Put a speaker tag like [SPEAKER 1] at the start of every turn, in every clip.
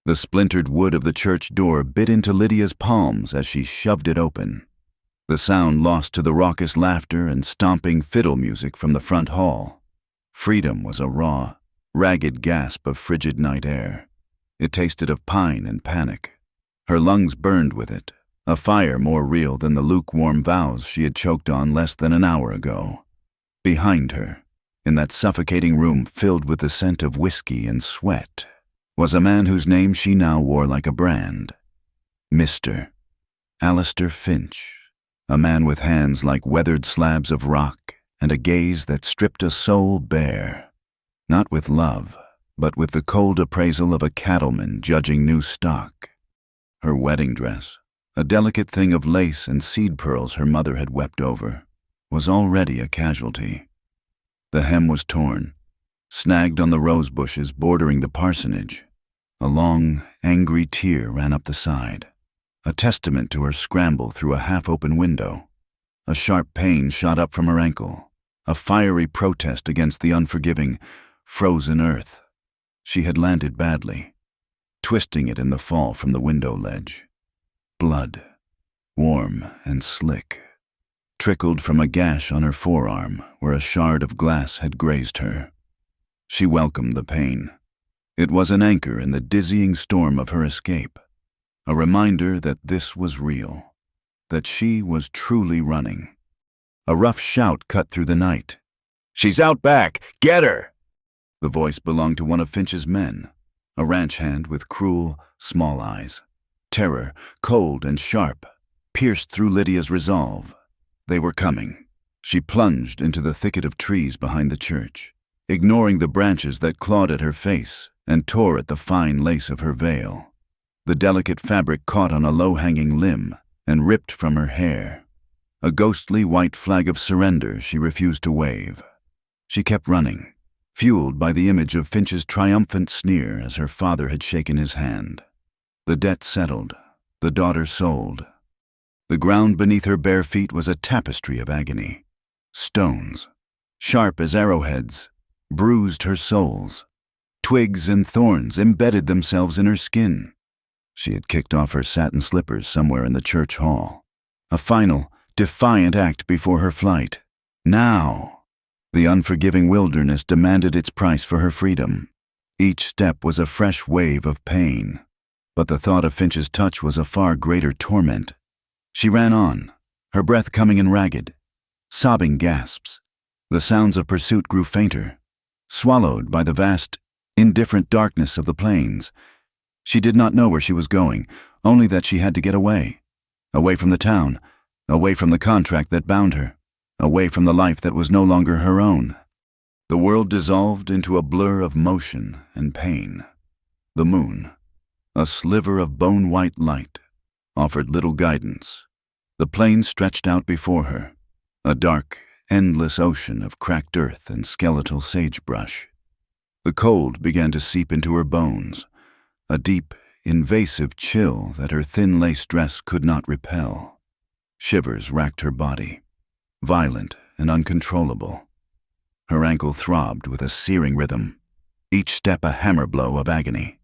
[SPEAKER 1] The splintered wood of the church door bit into Lydia's palms as she shoved it open. The sound lost to the raucous laughter and stomping fiddle music from the front hall. Freedom was a raw, ragged gasp of frigid night air. It tasted of pine and panic. Her lungs burned with it, a fire more real than the lukewarm vows she had choked on less than an hour ago. Behind her, in that suffocating room filled with the scent of whiskey and sweat, was a man whose name she now wore like a brand. Mr. Alistair Finch, a man with hands like weathered slabs of rock and a gaze that stripped a soul bare, not with love, but with the cold appraisal of a cattleman judging new stock. Her wedding dress, a delicate thing of lace and seed pearls her mother had wept over, was already a casualty. The hem was torn, snagged on the rose bushes bordering the parsonage. A long, angry tear ran up the side, a testament to her scramble through a half-open window. A sharp pain shot up from her ankle, a fiery protest against the unforgiving, frozen earth. She had landed badly, twisting it in the fall from the window ledge. Blood, warm and slick, trickled from a gash on her forearm where a shard of glass had grazed her. She welcomed the pain. It was an anchor in the dizzying storm of her escape, a reminder that this was real, that she was truly running. A rough shout cut through the night. "She's out back! Get her!" The voice belonged to one of Finch's men, a ranch hand with cruel, small eyes. Terror, cold and sharp, pierced through Lydia's resolve. They were coming. She plunged into the thicket of trees behind the church, ignoring the branches that clawed at her face and tore at the fine lace of her veil. The delicate fabric caught on a low-hanging limb and ripped from her hair. A ghostly white flag of surrender she refused to wave. She kept running, fueled by the image of Finch's triumphant sneer as her father had shaken his hand. The debt settled, the daughter sold. The ground beneath her bare feet was a tapestry of agony. Stones, sharp as arrowheads, bruised her soles. Twigs and thorns embedded themselves in her skin. She had kicked off her satin slippers somewhere in the church hall. A final, defiant act before her flight. Now, the unforgiving wilderness demanded its price for her freedom. Each step was a fresh wave of pain, but the thought of Finch's touch was a far greater torment. She ran on, her breath coming in ragged, sobbing gasps. The sounds of pursuit grew fainter, swallowed by the vast, indifferent darkness of the plains. She did not know where she was going, only that she had to get away. Away from the town, away from the contract that bound her, away from the life that was no longer her own. The world dissolved into a blur of motion and pain. The moon, a sliver of bone-white light, offered little guidance. The plain stretched out before her, a dark, endless ocean of cracked earth and skeletal sagebrush. The cold began to seep into her bones, a deep, invasive chill that her thin lace dress could not repel. Shivers racked her body, violent and uncontrollable. Her ankle throbbed with a searing rhythm, each step a hammer blow of agony.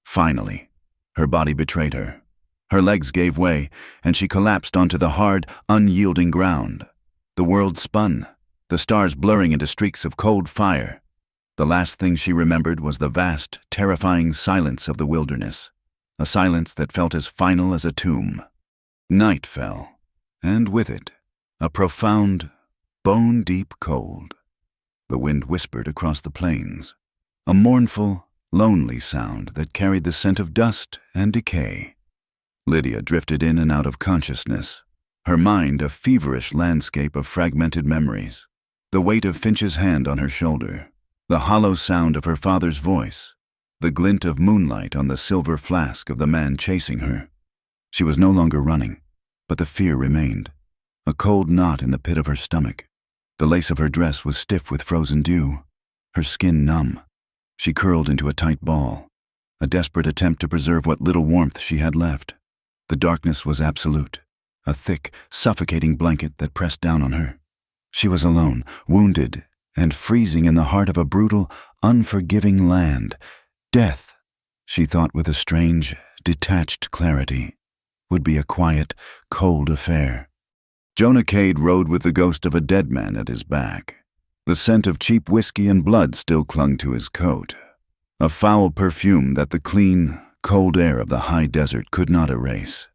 [SPEAKER 1] Finally, her body betrayed her. Her legs gave way, and she collapsed onto the hard, unyielding ground. The world spun, the stars blurring into streaks of cold fire. The last thing she remembered was the vast, terrifying silence of the wilderness, a silence that felt as final as a tomb. Night fell, and with it, a profound, bone-deep cold. The wind whispered across the plains, a mournful, lonely sound that carried the scent of dust and decay. Lydia drifted in and out of consciousness, her mind a feverish landscape of fragmented memories. The weight of Finch's hand on her shoulder, the hollow sound of her father's voice, the glint of moonlight on the silver flask of the man chasing her. She was no longer running, but the fear remained, a cold knot in the pit of her stomach. The lace of her dress was stiff with frozen dew, her skin numb. She curled into a tight ball, a desperate attempt to preserve what little warmth she had left. The darkness was absolute, a thick, suffocating blanket that pressed down on her. She was alone, wounded, and freezing in the heart of a brutal, unforgiving land. Death, She thought with a strange, detached clarity, would be a quiet, cold affair. Jonah Cade rode with the ghost of a dead man at his back. The scent of cheap whiskey and blood still clung to his coat, a foul perfume that the clean, cold air of the high desert could not erase.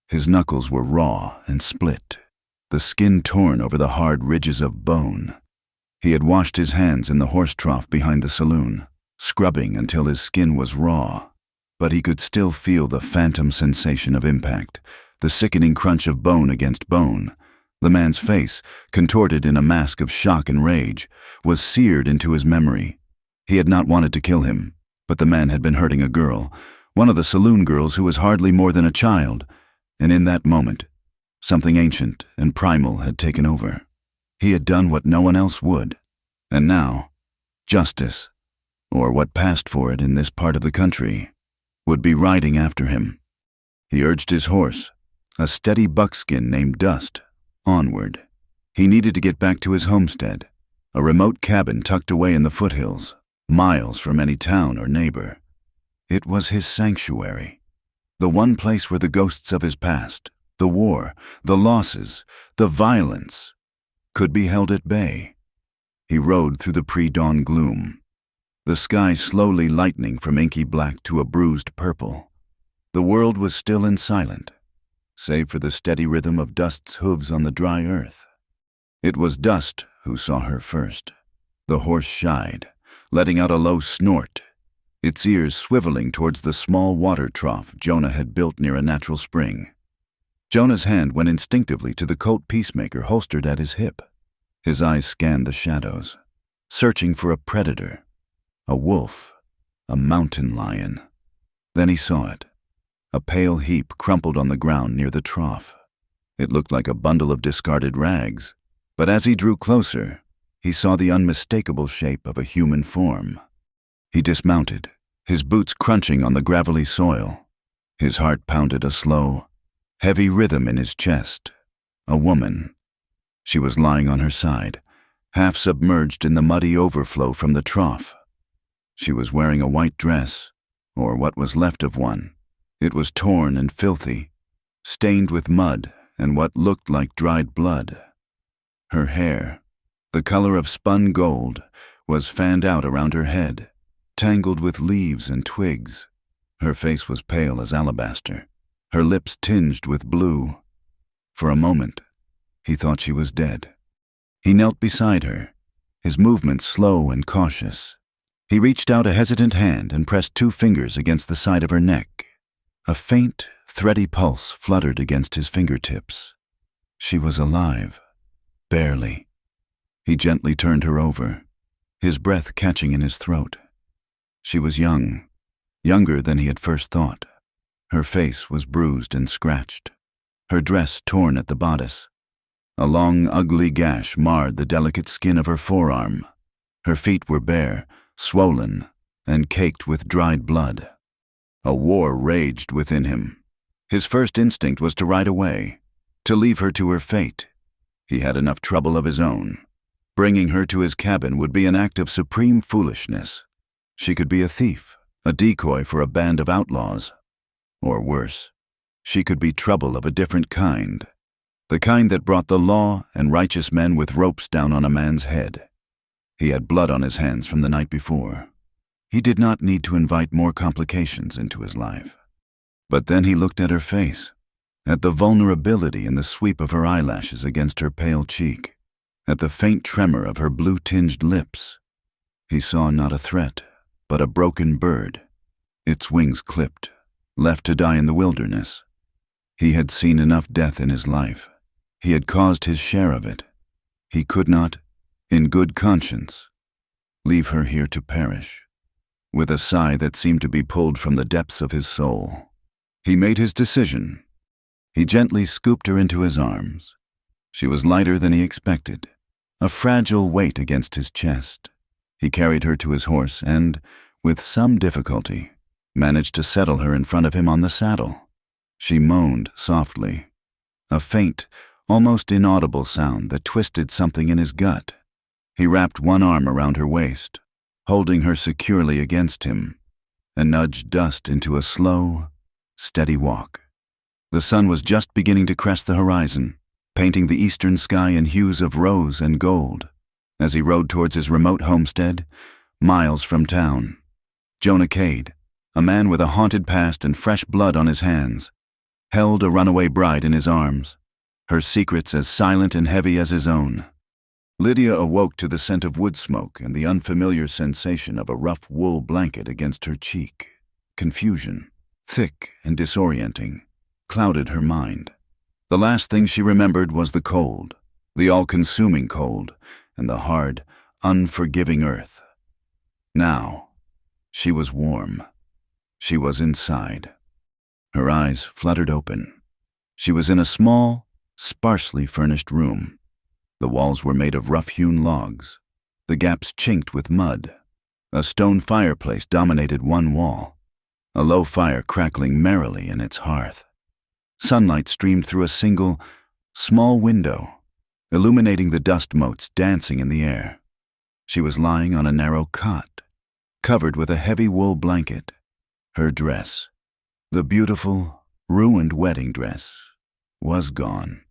[SPEAKER 1] His knuckles were raw and split, the skin torn over the hard ridges of bone. He had washed his hands in the horse trough behind the saloon, scrubbing until his skin was raw, but he could still feel the phantom sensation of impact, the sickening crunch of bone against bone. The man's face, contorted in a mask of shock and rage, was seared into his memory. He had not wanted to kill him, but the man had been hurting a girl, one of the saloon girls who was hardly more than a child, and in that moment, something ancient and primal had taken over. He had done what no one else would, and now, justice, or what passed for it in this part of the country, would be riding after him. He urged his horse, a steady buckskin named Dust, onward. He needed to get back to his homestead, a remote cabin tucked away in the foothills, miles from any town or neighbor. It was his sanctuary, the one place where the ghosts of his past, the war, the losses, the violence, could be held at bay. He rode through the pre-dawn gloom, the sky slowly lightening from inky black to a bruised purple. The world was still and silent, save for the steady rhythm of Dust's hooves on the dry earth. It was Dust who saw her first. The horse shied, letting out a low snort, its ears swiveling towards the small water trough Jonah had built near a natural spring. Jonah's hand went instinctively to the Colt Peacemaker holstered at his hip. His eyes scanned the shadows, searching for a predator, a wolf, a mountain lion. Then he saw it, a pale heap crumpled on the ground near the trough. It looked like a bundle of discarded rags, but as he drew closer, he saw the unmistakable shape of a human form. He dismounted, his boots crunching on the gravelly soil. His heart pounded a slow, heavy rhythm in his chest. A woman. She was lying on her side, half submerged in the muddy overflow from the trough. She was wearing a white dress, or what was left of one. It was torn and filthy, stained with mud and what looked like dried blood. Her hair, the color of spun gold, was fanned out around her head, tangled with leaves and twigs. Her face was pale as alabaster, her lips tinged with blue. For a moment, he thought she was dead. He knelt beside her, his movements slow and cautious. He reached out a hesitant hand and pressed 2 fingers against the side of her neck. A faint, thready pulse fluttered against his fingertips. She was alive, barely. He gently turned her over, his breath catching in his throat. She was young, younger than he had first thought. Her face was bruised and scratched, her dress torn at the bodice. A long, ugly gash marred the delicate skin of her forearm. Her feet were bare, swollen, and caked with dried blood. A war raged within him. His first instinct was to ride away, to leave her to her fate. He had enough trouble of his own. Bringing her to his cabin would be an act of supreme foolishness. She could be a thief, a decoy for a band of outlaws. Or worse, she could be trouble of a different kind. The kind that brought the law and righteous men with ropes down on a man's head. He had blood on his hands from the night before. He did not need to invite more complications into his life. But then he looked at her face, at the vulnerability in the sweep of her eyelashes against her pale cheek, at the faint tremor of her blue-tinged lips. He saw not a threat, but a broken bird, its wings clipped, left to die in the wilderness. He had seen enough death in his life. He had caused his share of it. He could not, in good conscience, leave her here to perish. With a sigh that seemed to be pulled from the depths of his soul, he made his decision. He gently scooped her into his arms. She was lighter than he expected, a fragile weight against his chest. He carried her to his horse and, with some difficulty, managed to settle her in front of him on the saddle. She moaned softly, a faint, almost inaudible sound that twisted something in his gut. He wrapped one arm around her waist, holding her securely against him. and nudged dust into a slow, steady walk. The sun was just beginning to crest the horizon, painting the eastern sky in hues of rose and gold. As he rode towards his remote homestead, miles from town, Jonah Cade, a man with a haunted past and fresh blood on his hands, held a runaway bride in his arms, her secrets as silent and heavy as his own. Lydia awoke to the scent of wood smoke and the unfamiliar sensation of a rough wool blanket against her cheek. Confusion, thick and disorienting, clouded her mind. The last thing she remembered was the cold, the all-consuming cold, and the hard, unforgiving earth. Now, she was warm. She was inside. Her eyes fluttered open. She was in a small, sparsely furnished room. The walls were made of rough-hewn logs, the gaps chinked with mud. A stone fireplace dominated one wall, a low fire crackling merrily in its hearth. Sunlight streamed through a single, small window, illuminating the dust motes dancing in the air. She was lying on a narrow cot, covered with a heavy wool blanket. Her dress, the beautiful, ruined wedding dress, was gone.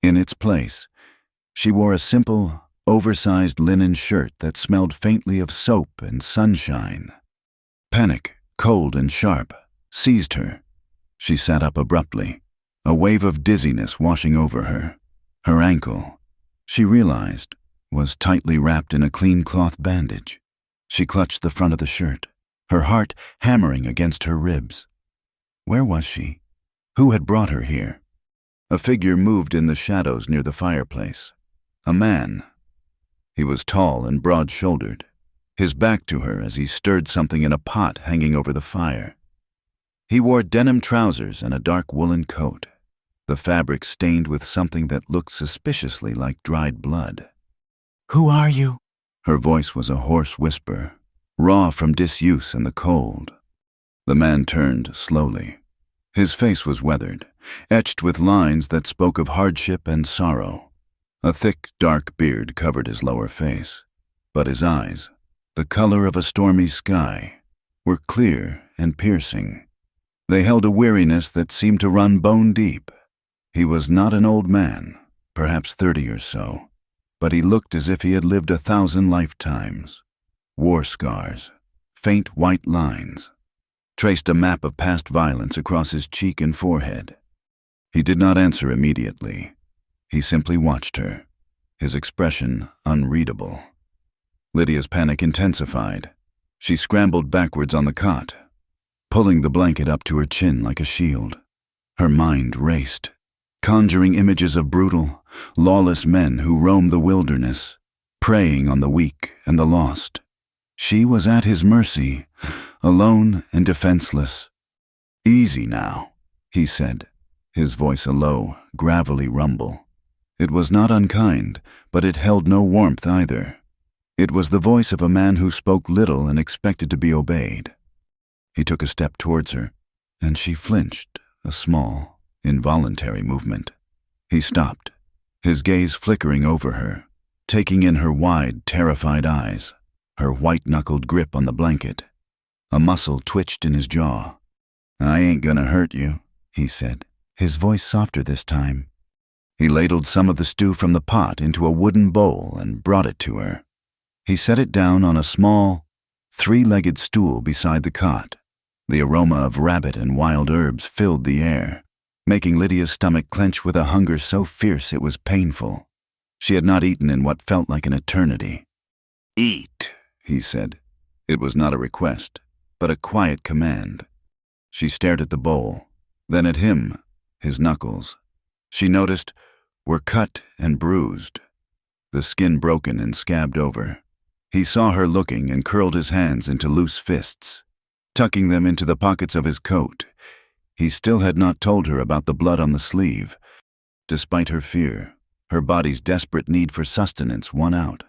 [SPEAKER 1] In its place, she wore a simple, oversized linen shirt that smelled faintly of soap and sunshine. Panic, cold and sharp, seized her. She sat up abruptly, a wave of dizziness washing over her. Her ankle, she realized, was tightly wrapped in a clean cloth bandage. She clutched the front of the shirt, her heart hammering against her ribs. Where was she? Who had brought her here? A figure moved in the shadows near the fireplace. A man. He was tall and broad-shouldered, his back to her as he stirred something in a pot hanging over the fire. He wore denim trousers and a dark woolen coat, the fabric stained with something that looked suspiciously like dried blood. "Who are you?" Her voice was a hoarse whisper, raw from disuse and the cold. The man turned slowly. His face was weathered, etched with lines that spoke of hardship and sorrow. A thick, dark beard covered his lower face, but his eyes, the color of a stormy sky, were clear and piercing. They held a weariness that seemed to run bone deep. He was not an old man, perhaps 30 or so, but he looked as if he had lived 1,000 lifetimes. War scars, faint white lines, traced a map of past violence across his cheek and forehead. He did not answer immediately. He simply watched her, his expression unreadable. Lydia's panic intensified. She scrambled backwards on the cot, pulling the blanket up to her chin like a shield. Her mind raced, conjuring images of brutal, lawless men who roam the wilderness, preying on the weak and the lost. She was at his mercy, alone and defenseless. "Easy now," he said, his voice a low, gravelly rumble. It was not unkind, but it held no warmth either. It was the voice of a man who spoke little and expected to be obeyed. He took a step towards her, and she flinched, a small, involuntary movement. He stopped, his gaze flickering over her, taking in her wide, terrified eyes, her white-knuckled grip on the blanket. A muscle twitched in his jaw. "I ain't gonna hurt you," he said, his voice softer this time. He ladled some of the stew from the pot into a wooden bowl and brought it to her. He set it down on a small, three-legged stool beside the cot. The aroma of rabbit and wild herbs filled the air, making Lydia's stomach clench with a hunger so fierce it was painful. She had not eaten in what felt like an eternity. "Eat," he said. It was not a request, but a quiet command. She stared at the bowl, then at him, his knuckles. She noticed were cut and bruised, the skin broken and scabbed over. He saw her looking and curled his hands into loose fists, tucking them into the pockets of his coat. He still had not told her about the blood on the sleeve. Despite her fear, her body's desperate need for sustenance won out.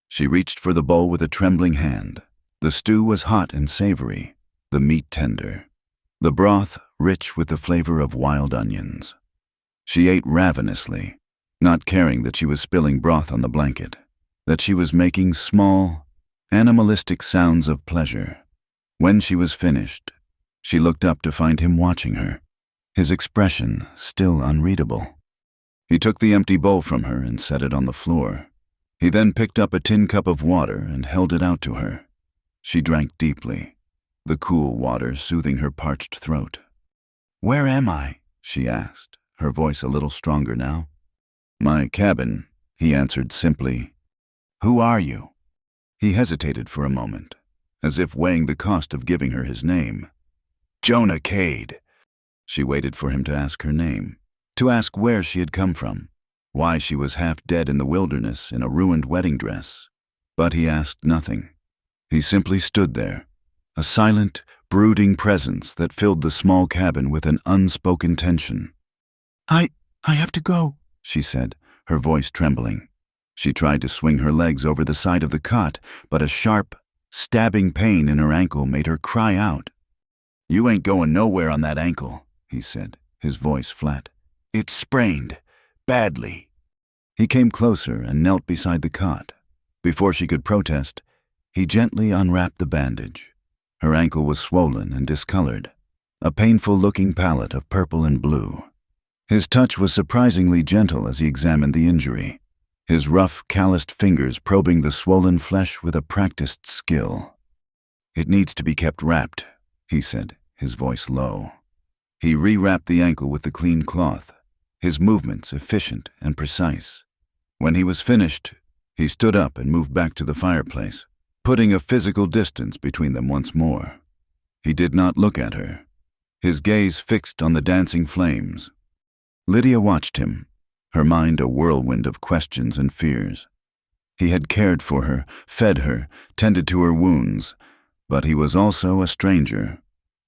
[SPEAKER 1] She reached for the bowl with a trembling hand. The stew was hot and savory, the meat tender, the broth rich with the flavor of wild onions. She ate ravenously, not caring that she was spilling broth on the blanket, that she was making small, animalistic sounds of pleasure. When she was finished, she looked up to find him watching her, his expression still unreadable. He took the empty bowl from her and set it on the floor. He then picked up a tin cup of water and held it out to her. She drank deeply, the cool water soothing her parched throat. "Where am I?" she asked, her voice a little stronger now. "My cabin," he answered simply. "Who are you?" He hesitated for a moment, as if weighing the cost of giving her his name. "Jonah Cade." She waited for him to ask her name, to ask where she had come from, why she was half dead in the wilderness in a ruined wedding dress. But he asked nothing. He simply stood there, a silent, brooding presence that filled the small cabin with an unspoken tension. I have to go," she said, her voice trembling. She tried to swing her legs over the side of the cot, but a sharp, stabbing pain in her ankle made her cry out. "You ain't going nowhere on that ankle," he said, his voice flat. "It's sprained, badly." He came closer and knelt beside the cot. Before she could protest, he gently unwrapped the bandage. Her ankle was swollen and discolored, a painful-looking palette of purple and blue. His touch was surprisingly gentle as he examined the injury, his rough, calloused fingers probing the swollen flesh with a practiced skill. "It needs to be kept wrapped," he said, his voice low. He rewrapped the ankle with the clean cloth, his movements efficient and precise. When he was finished, he stood up and moved back to the fireplace, putting a physical distance between them once more. He did not look at her, his gaze fixed on the dancing flames. Lydia watched him, her mind a whirlwind of questions and fears. He had cared for her, fed her, tended to her wounds, but he was also a stranger,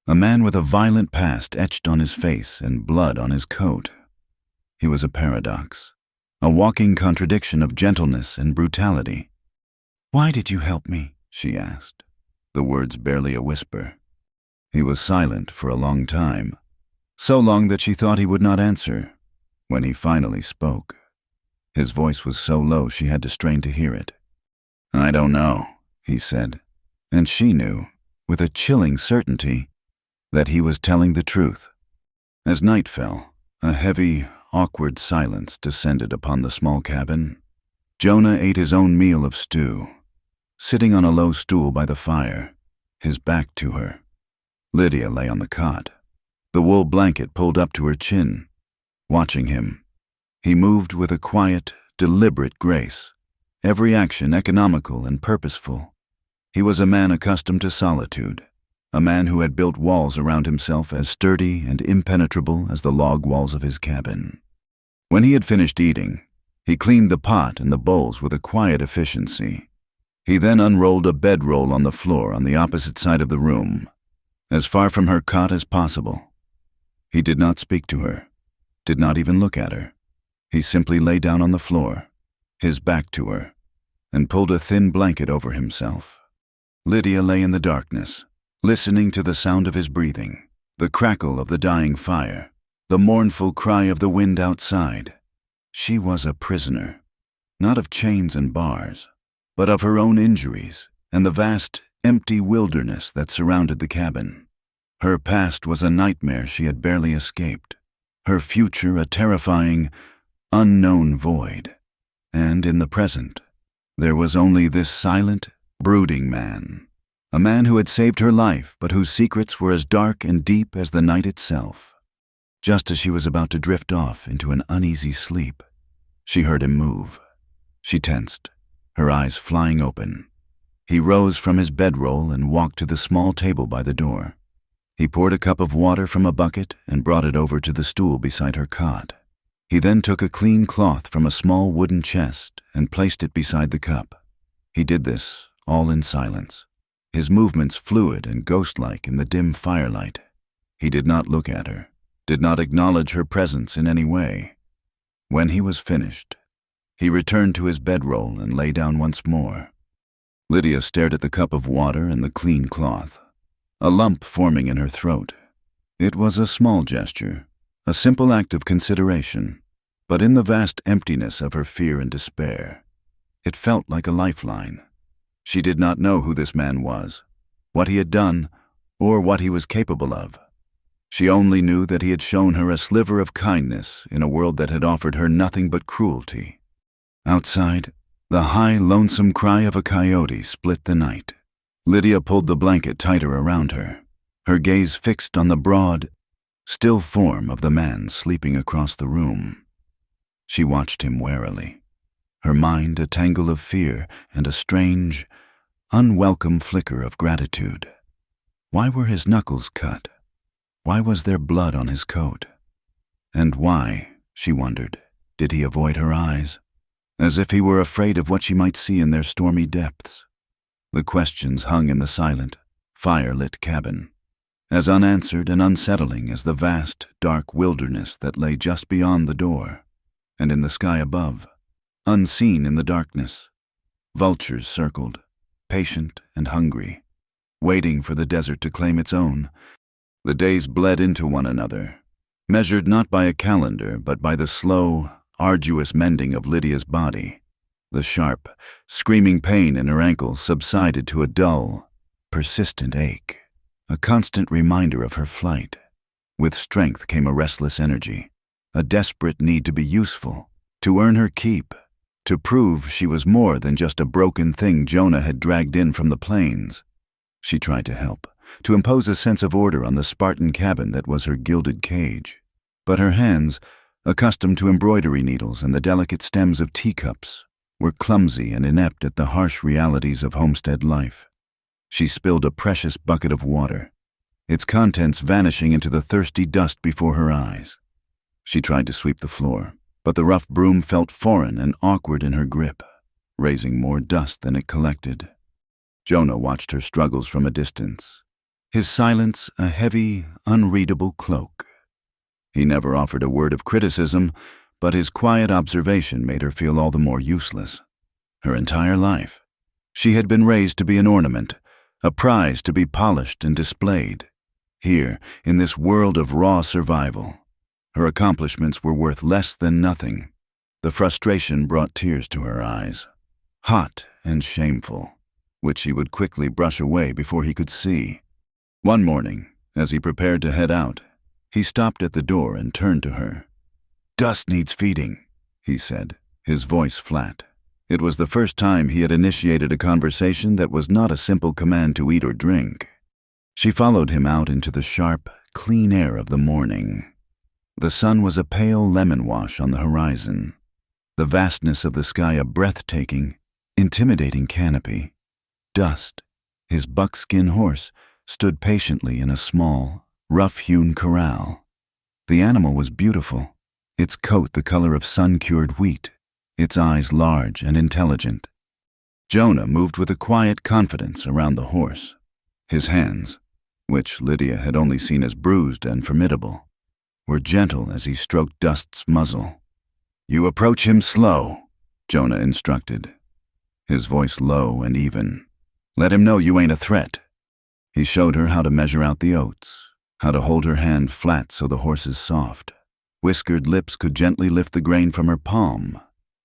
[SPEAKER 1] a man with a violent past etched on his face and blood on his coat. He was a paradox, a walking contradiction of gentleness and brutality. "Why did you help me?" she asked, the words barely a whisper. He was silent for a long time, so long that she thought he would not answer. When he finally spoke, his voice was so low she had to strain to hear it. "I don't know," he said, and she knew, with a chilling certainty, that he was telling the truth. As night fell, a heavy, awkward silence descended upon the small cabin. Jonah ate his own meal of stew, sitting on a low stool by the fire, his back to her. Lydia lay on the cot, the wool blanket pulled up to her chin, watching him. He moved with a quiet, deliberate grace, every action economical and purposeful. He was a man accustomed to solitude, a man who had built walls around himself as sturdy and impenetrable as the log walls of his cabin. When he had finished eating, he cleaned the pot and the bowls with a quiet efficiency. He then unrolled a bedroll on the floor on the opposite side of the room, as far from her cot as possible. He did not speak to her, did not even look at her. He simply lay down on the floor, his back to her, and pulled a thin blanket over himself. Lydia lay in the darkness, listening to the sound of his breathing, the crackle of the dying fire, the mournful cry of the wind outside. She was a prisoner, not of chains and bars, but of her own injuries and the vast, empty wilderness that surrounded the cabin. Her past was a nightmare she had barely escaped, her future a terrifying, unknown void. And in the present, there was only this silent, brooding man. A man who had saved her life, but whose secrets were as dark and deep as the night itself. Just as she was about to drift off into an uneasy sleep, she heard him move. She tensed, her eyes flying open. He rose from his bedroll and walked to the small table by the door. He poured a cup of water from a bucket and brought it over to the stool beside her cot. He then took a clean cloth from a small wooden chest and placed it beside the cup. He did this, all in silence, his movements fluid and ghost-like in the dim firelight. He did not look at her, did not acknowledge her presence in any way. When he was finished, he returned to his bedroll and lay down once more. Lydia stared at the cup of water and the clean cloth, a lump forming in her throat. It was a small gesture, a simple act of consideration, but in the vast emptiness of her fear and despair, it felt like a lifeline. She did not know who this man was, what he had done, or what he was capable of. She only knew that he had shown her a sliver of kindness in a world that had offered her nothing but cruelty. Outside, the high, lonesome cry of a coyote split the night. Lydia pulled the blanket tighter around her, her gaze fixed on the broad, still form of the man sleeping across the room. She watched him warily, her mind a tangle of fear and a strange, unwelcome flicker of gratitude. Why were his knuckles cut? Why was there blood on his coat? And why, she wondered, did he avoid her eyes, as if he were afraid of what she might see in their stormy depths? The questions hung in the silent, fire-lit cabin, as unanswered and unsettling as the vast, dark wilderness that lay just beyond the door. And in the sky above, unseen in the darkness, vultures circled, patient and hungry, waiting for the desert to claim its own. The days bled into one another, measured not by a calendar but by the slow, arduous mending of Lydia's body. The sharp, screaming pain in her ankle subsided to a dull, persistent ache, a constant reminder of her flight. With strength came a restless energy, a desperate need to be useful, to earn her keep, to prove she was more than just a broken thing Jonah had dragged in from the plains. She tried to help, to impose a sense of order on the Spartan cabin that was her gilded cage. But her hands, accustomed to embroidery needles and the delicate stems of teacups, were clumsy and inept at the harsh realities of homestead life. She spilled a precious bucket of water, its contents vanishing into the thirsty dust before her eyes. She tried to sweep the floor, but the rough broom felt foreign and awkward in her grip, raising more dust than it collected. Jonah watched her struggles from a distance, his silence a heavy, unreadable cloak. He never offered a word of criticism, but his quiet observation made her feel all the more useless. Her entire life, she had been raised to be an ornament, a prize to be polished and displayed. Here, in this world of raw survival, her accomplishments were worth less than nothing. The frustration brought tears to her eyes, hot and shameful, which she would quickly brush away before he could see. One morning, as he prepared to head out, he stopped at the door and turned to her. "Dust needs feeding," he said, his voice flat. It was the first time he had initiated a conversation that was not a simple command to eat or drink. She followed him out into the sharp, clean air of the morning. The sun was a pale lemon wash on the horizon, the vastness of the sky a breathtaking, intimidating canopy. Dust, his buckskin horse, stood patiently in a small, rough-hewn corral. The animal was beautiful, its coat the color of sun-cured wheat, its eyes large and intelligent. Jonah moved with a quiet confidence around the horse. His hands, which Lydia had only seen as bruised and formidable, were gentle as he stroked Dust's muzzle. "You approach him slow," Jonah instructed, his voice low and even. "Let him know you ain't a threat." He showed her how to measure out the oats, how to hold her hand flat so the horse's soft, whiskered lips could gently lift the grain from her palm.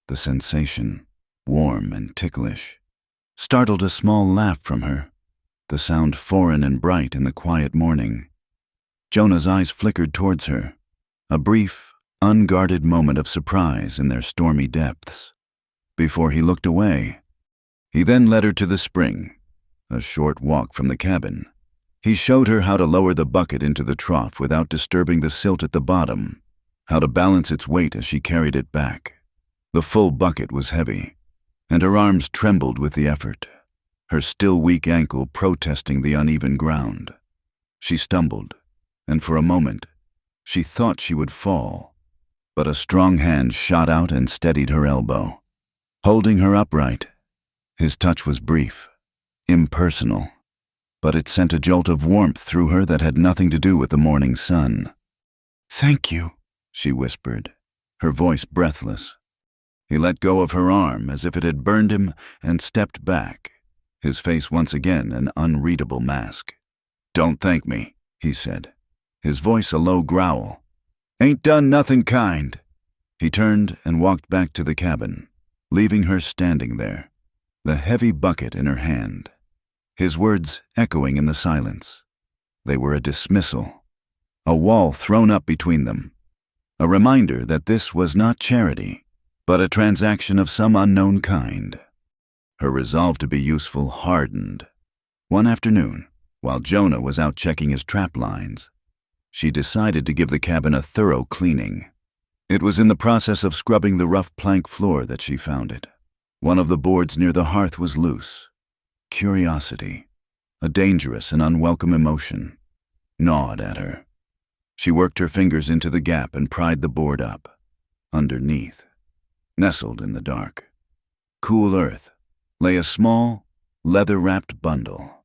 [SPEAKER 1] The sensation, warm and ticklish, startled a small laugh from her, the sound foreign and bright in the quiet morning. Jonah's eyes flickered towards her, a brief, unguarded moment of surprise in their stormy depths, before he looked away. He then led her to the spring, a short walk from the cabin. He showed her how to lower the bucket into the trough without disturbing the silt at the bottom, how to balance its weight as she carried it back. The full bucket was heavy, and her arms trembled with the effort, her still weak ankle protesting the uneven ground. She stumbled, and for a moment, she thought she would fall, but a strong hand shot out and steadied her elbow, holding her upright. His touch was brief, impersonal, but it sent a jolt of warmth through her that had nothing to do with the morning sun. "Thank you," she whispered, her voice breathless. He let go of her arm as if it had burned him and stepped back, his face once again an unreadable mask. "Don't thank me," he said, his voice a low growl. "Ain't done nothing kind." He turned and walked back to the cabin, leaving her standing there, the heavy bucket in her hand, his words echoing in the silence. They were a dismissal, a wall thrown up between them, a reminder that this was not charity, but a transaction of some unknown kind. Her resolve to be useful hardened. One afternoon, while Jonah was out checking his trap lines, she decided to give the cabin a thorough cleaning. It was in the process of scrubbing the rough plank floor that she found it. One of the boards near the hearth was loose. Curiosity, a dangerous and unwelcome emotion, gnawed at her. She worked her fingers into the gap and pried the board up. Underneath, nestled in the dark, cool earth, lay a small, leather-wrapped bundle.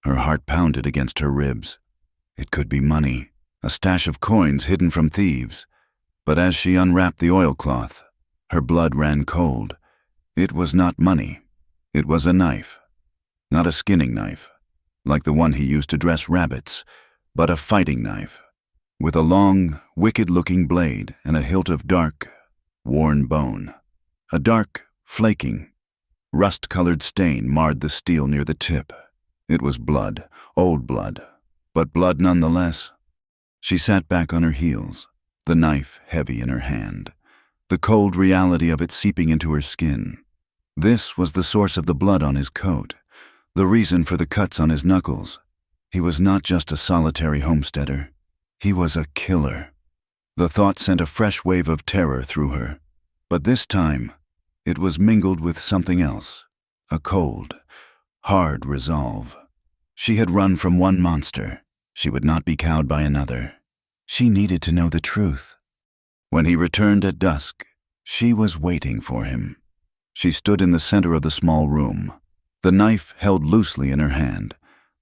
[SPEAKER 1] Her heart pounded against her ribs. It could be money, a stash of coins hidden from thieves. But as she unwrapped the oilcloth, her blood ran cold. It was not money. It was a knife. Not a skinning knife, like the one he used to dress rabbits, but a fighting knife, with a long, wicked-looking blade and a hilt of dark, worn bone. A dark, flaking, rust-colored stain marred the steel near the tip. It was blood, old blood, but blood nonetheless. She sat back on her heels, the knife heavy in her hand, the cold reality of it seeping into her skin. This was the source of the blood on his coat, the reason for the cuts on his knuckles. He was not just a solitary homesteader. He was a killer. The thought sent a fresh wave of terror through her, but this time it was mingled with something else, a cold, hard resolve. She had run from one monster. She would not be cowed by another. She needed to know the truth. When he returned at dusk, she was waiting for him. She stood in the center of the small room, the knife held loosely in her hand,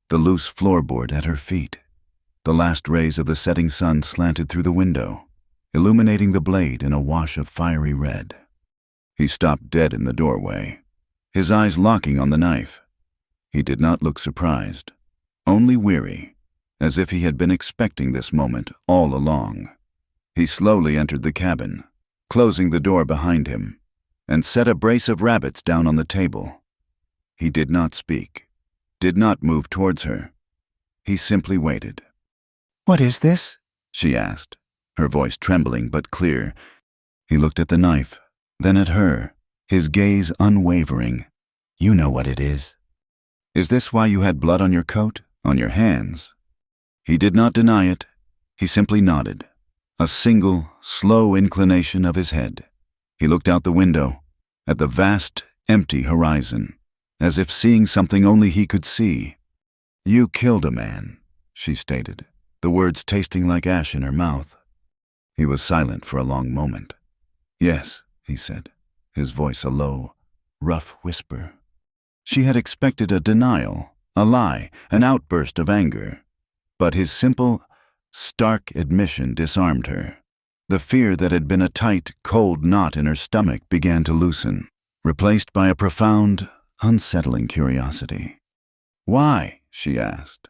[SPEAKER 1] the loose floorboard at her feet. The last rays of the setting sun slanted through the window, illuminating the blade in a wash of fiery red. He stopped dead in the doorway, his eyes locking on the knife. He did not look surprised, only weary, as if he had been expecting this moment all along. He slowly entered the cabin, closing the door behind him, and set a brace of rabbits down on the table. He did not speak, did not move towards her. He simply waited.
[SPEAKER 2] "What is this?"
[SPEAKER 1] she asked, her voice trembling but clear. He looked at the knife, then at her, his gaze unwavering. "You know what it is." "Is this why you had blood on your coat, on your hands?" He did not deny it. He simply nodded, a single, slow inclination of his head. He looked out the window, at the vast, empty horizon, as if seeing something only he could see. "You killed a man," she stated, the words tasting like ash in her mouth. He was silent for a long moment. "Yes," he said, his voice a low, rough whisper. She had expected a denial, a lie, an outburst of anger. But his simple, stark admission disarmed her. The fear that had been a tight, cold knot in her stomach began to loosen, replaced by a profound, unsettling curiosity. "Why?" she asked.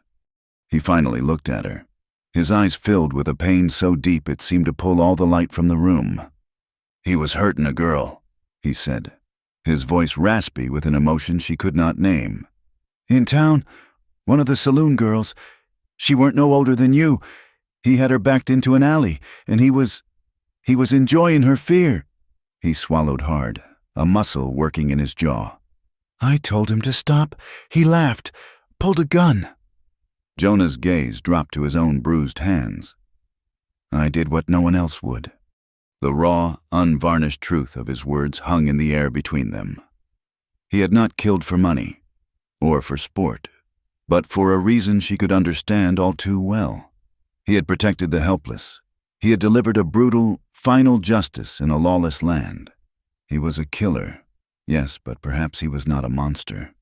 [SPEAKER 1] He finally looked at her, his eyes filled with a pain so deep it seemed to pull all the light from the room. "He was hurtin' a girl," he said, his voice raspy with an emotion she could not name. "In town, one of the saloon girls. She weren't no older than you. He had her backed into an alley, and he was enjoying her fear." He swallowed hard, a muscle working in his jaw. "I told him to stop. He laughed, pulled a gun." Jonah's gaze dropped to his own bruised hands. "I did what no one else would." The raw, unvarnished truth of his words hung in the air between them. He had not killed for money, or for sport, but for a reason she could understand all too well. He had protected the helpless. He had delivered a brutal, final justice in a lawless land. He was a killer, yes, but perhaps he was not a monster.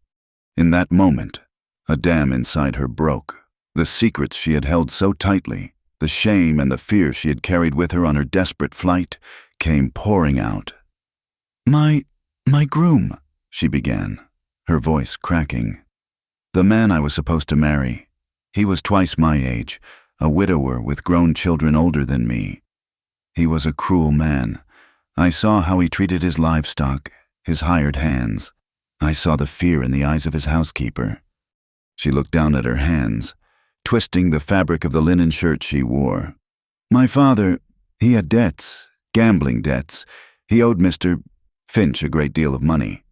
[SPEAKER 1] In that moment, a dam inside her broke. The secrets she had held so tightly, the shame and the fear she had carried with her on her desperate flight, came pouring out. My groom," she began, her voice cracking. "The man I was supposed to marry. He was twice my age, a widower with grown children older than me. He was a cruel man. I saw how he treated his livestock, his hired hands. I saw the fear in the eyes of his housekeeper." She looked down at her hands, twisting the fabric of the linen shirt she wore. My father, he had debts, gambling debts. He owed Mr. Finch a great deal of money.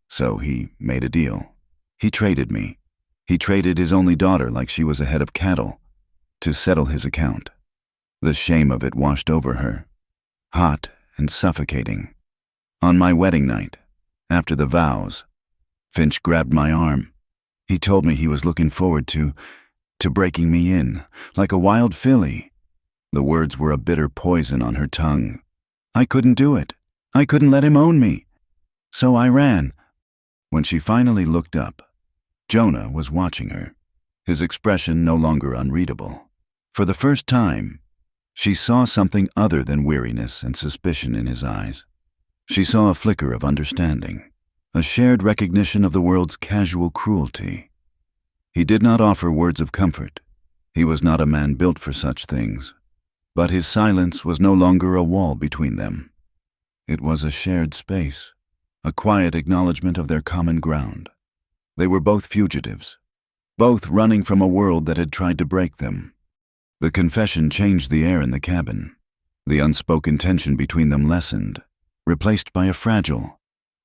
[SPEAKER 1] So he made a deal. He traded me. He traded his only daughter like she was a head of cattle to settle his account. The shame of it washed over her, hot and suffocating. On my wedding night, after the vows, Finch grabbed my arm. He told me he was looking forward to breaking me in, like a wild filly. The words were a bitter poison on her tongue. I couldn't do it. I couldn't let him own me. So I ran. When she finally looked up, Jonah was watching her, his expression no longer unreadable. For the first time, she saw something other than weariness and suspicion in his eyes. She saw a flicker of understanding, a shared recognition of the world's casual cruelty. He did not offer words of comfort. He was not a man built for such things. But his silence was no longer a wall between them. It was a shared space, a quiet acknowledgement of their common ground. They were both fugitives, both running from a world that had tried to break them. The confession changed the air in the cabin. The unspoken tension between them lessened, replaced by a fragile,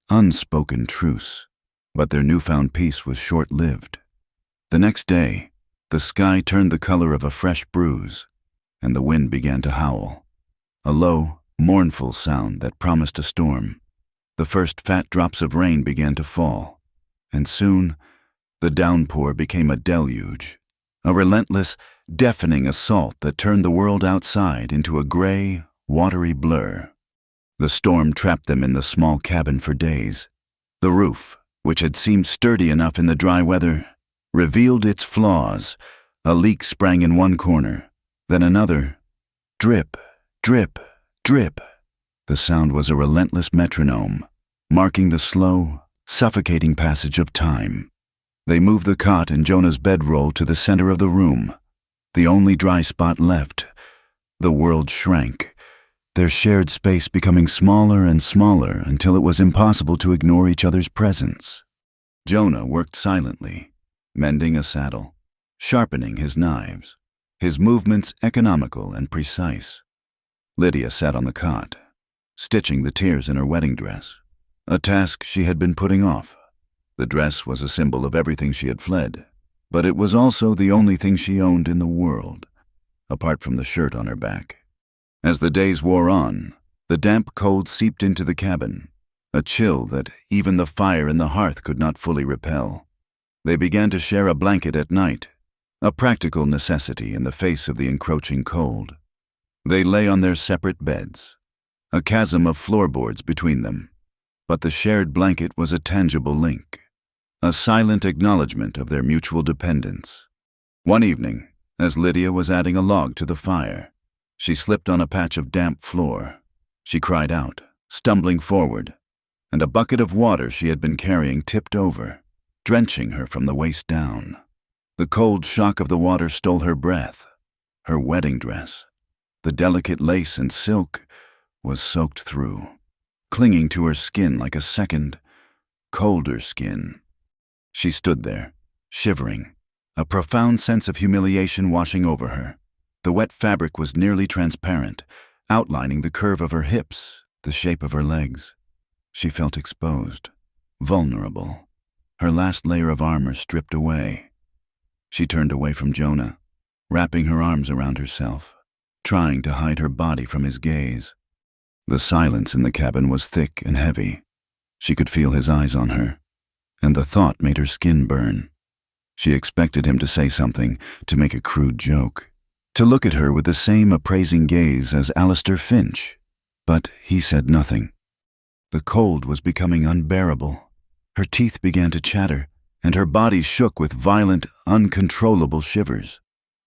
[SPEAKER 1] unspoken truce. But their newfound peace was short-lived. The next day, the sky turned the color of a fresh bruise, and the wind began to howl, a low, mournful sound that promised a storm. The first fat drops of rain began to fall, and soon the downpour became a deluge, a relentless, deafening assault that turned the world outside into a gray, watery blur. The storm trapped them in the small cabin for days. The roof, which had seemed sturdy enough in the dry weather, revealed its flaws. A leak sprang in one corner, then another. Drip, drip, drip. The sound was a relentless metronome, marking the slow, suffocating passage of time. They moved the cot and Jonah's bedroll to the center of the room, the only dry spot left. The world shrank, their shared space becoming smaller and smaller until it was impossible to ignore each other's presence. Jonah worked silently, mending a saddle, sharpening his knives, his movements economical and precise. Lydia sat on the cot, stitching the tears in her wedding dress, a task she had been putting off. The dress was a symbol of everything she had fled, but it was also the only thing she owned in the world, apart from the shirt on her back. As the days wore on, the damp cold seeped into the cabin, a chill that even the fire in the hearth could not fully repel. They began to share a blanket at night, a practical necessity in the face of the encroaching cold. They lay on their separate beds, a chasm of floorboards between them, but the shared blanket was a tangible link, a silent acknowledgement of their mutual dependence. One evening, as Lydia was adding a log to the fire, she slipped on a patch of damp floor. She cried out, stumbling forward, and a bucket of water she had been carrying tipped over, drenching her from the waist down. The cold shock of the water stole her breath. Her wedding dress, the delicate lace and silk, was soaked through, clinging to her skin like a second, colder skin. She stood there, shivering, a profound sense of humiliation washing over her. The wet fabric was nearly transparent, outlining the curve of her hips, the shape of her legs. She felt exposed, vulnerable, her last layer of armor stripped away. She turned away from Jonah, wrapping her arms around herself, trying to hide her body from his gaze. The silence in the cabin was thick and heavy. She could feel his eyes on her, and the thought made her skin burn. She expected him to say something, to make a crude joke, to look at her with the same appraising gaze as Alistair Finch, but he said nothing. The cold was becoming unbearable. Her teeth began to chatter, and her body shook with violent, uncontrollable shivers.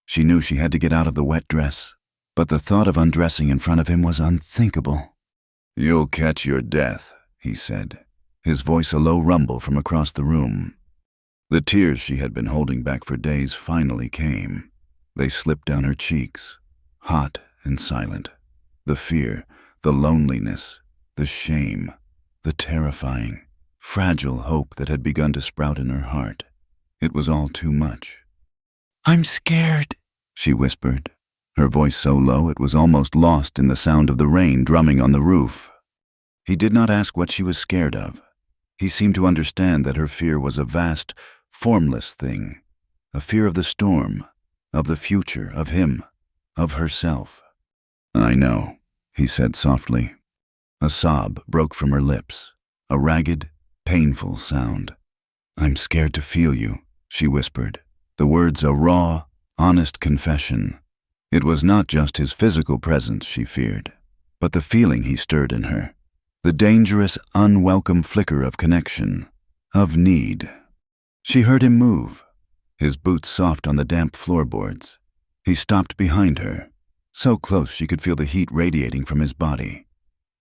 [SPEAKER 1] She knew she had to get out of the wet dress, but the thought of undressing in front of him was unthinkable. "You'll catch your death," he said, his voice a low rumble from across the room. The tears she had been holding back for days finally came. They slipped down her cheeks, hot and silent. The fear, the loneliness, the shame, the terrifying, fragile hope that had begun to sprout in her heart. It was all too much.
[SPEAKER 2] I'm scared,
[SPEAKER 1] she whispered, her voice so low it was almost lost in the sound of the rain drumming on the roof. He did not ask what she was scared of. He seemed to understand that her fear was a vast, formless thing, a fear of the storm, of the future, of him, of herself. I know, he said softly. A sob broke from her lips, a ragged, painful sound. I'm scared to feel you, she whispered, the words a raw, honest confession. It was not just his physical presence she feared, but the feeling he stirred in her, the dangerous, unwelcome flicker of connection, of need. She heard him move, his boots soft on the damp floorboards. He stopped behind her, so close she could feel the heat radiating from his body.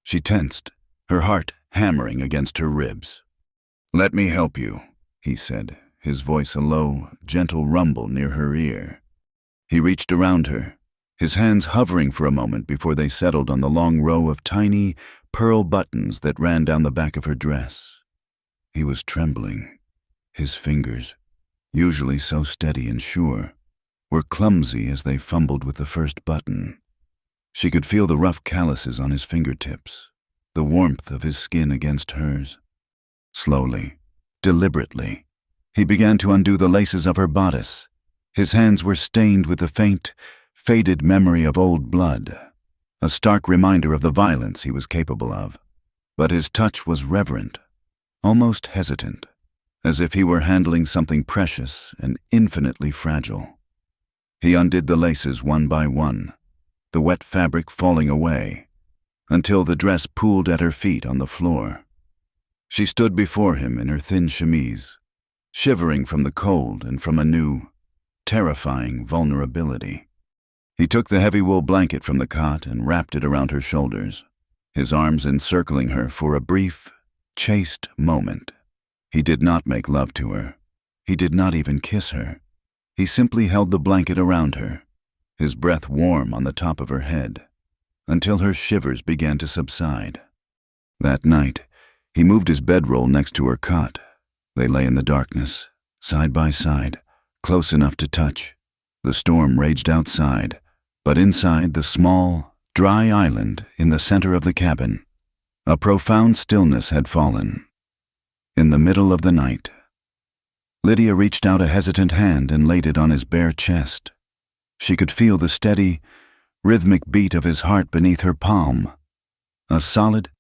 [SPEAKER 1] She tensed, her heart hammering against her ribs. Let me help you, he said, his voice a low, gentle rumble near her ear. He reached around her, his hands hovering for a moment before they settled on the long row of tiny, pearl buttons that ran down the back of her dress. He was trembling. His fingers, usually so steady and sure, were clumsy as they fumbled with the first button. She could feel the rough calluses on his fingertips, the warmth of his skin against hers. Slowly, deliberately, he began to undo the laces of her bodice. His hands were stained with the faint, faded memory of old blood, a stark reminder of the violence he was capable of. But his touch was reverent, almost hesitant, as if he were handling something precious and infinitely fragile. He undid the laces one by one, the wet fabric falling away, until the dress pooled at her feet on the floor. She stood before him in her thin chemise, shivering from the cold and from a new, terrifying vulnerability. He took the heavy wool blanket from the cot and wrapped it around her shoulders, his arms encircling her for a brief, chaste moment. He did not make love to her. He did not even kiss her. He simply held the blanket around her, his breath warm on the top of her head, until her shivers began to subside. That night, he moved his bedroll next to her cot. They lay in the darkness, side by side, close enough to touch. The storm raged outside, but inside the small, dry island in the center of the cabin, a profound stillness had fallen. In the middle of the night, Lydia reached out a hesitant hand and laid it on his bare chest. She could feel the steady, rhythmic beat of his heart beneath her palm, a solid,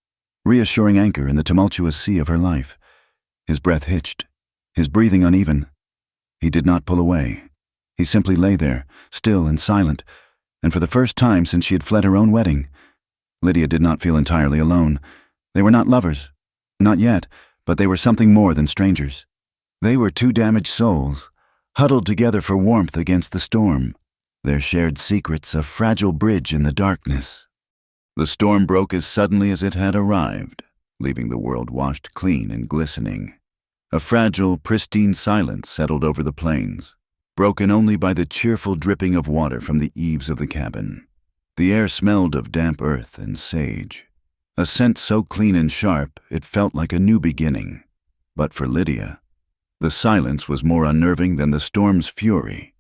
[SPEAKER 1] reassuring anchor in the tumultuous sea of her life. His breath hitched, his breathing uneven. He did not pull away. He simply lay there, still and silent, and for the first time since she had fled her own wedding, Lydia did not feel entirely alone. They were not lovers, not yet, but they were something more than strangers. They were two damaged souls, huddled together for warmth against the storm, their shared secrets a fragile bridge in the darkness. The storm broke as suddenly as it had arrived, leaving the world washed clean and glistening. A fragile, pristine silence settled over the plains, broken only by the cheerful dripping of water from the eaves of the cabin. The air smelled of damp earth and sage, a scent so clean and sharp it felt like a new beginning. But for Lydia, the silence was more unnerving than the storm's fury.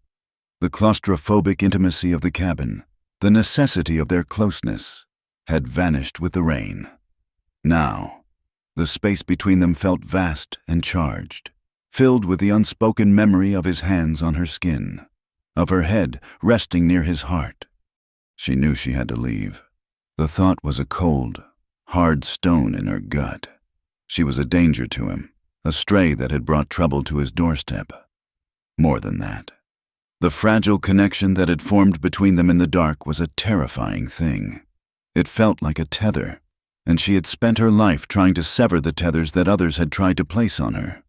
[SPEAKER 1] The claustrophobic intimacy of the cabin, the necessity of their closeness, had vanished with the rain. Now, the space between them felt vast and charged, filled with the unspoken memory of his hands on her skin, of her head resting near his heart. She knew she had to leave. The thought was a cold, hard stone in her gut. She was a danger to him, a stray that had brought trouble to his doorstep. More than that, the fragile connection that had formed between them in the dark was a terrifying thing. It felt like a tether, and she had spent her life trying to sever the tethers that others had tried to place on her.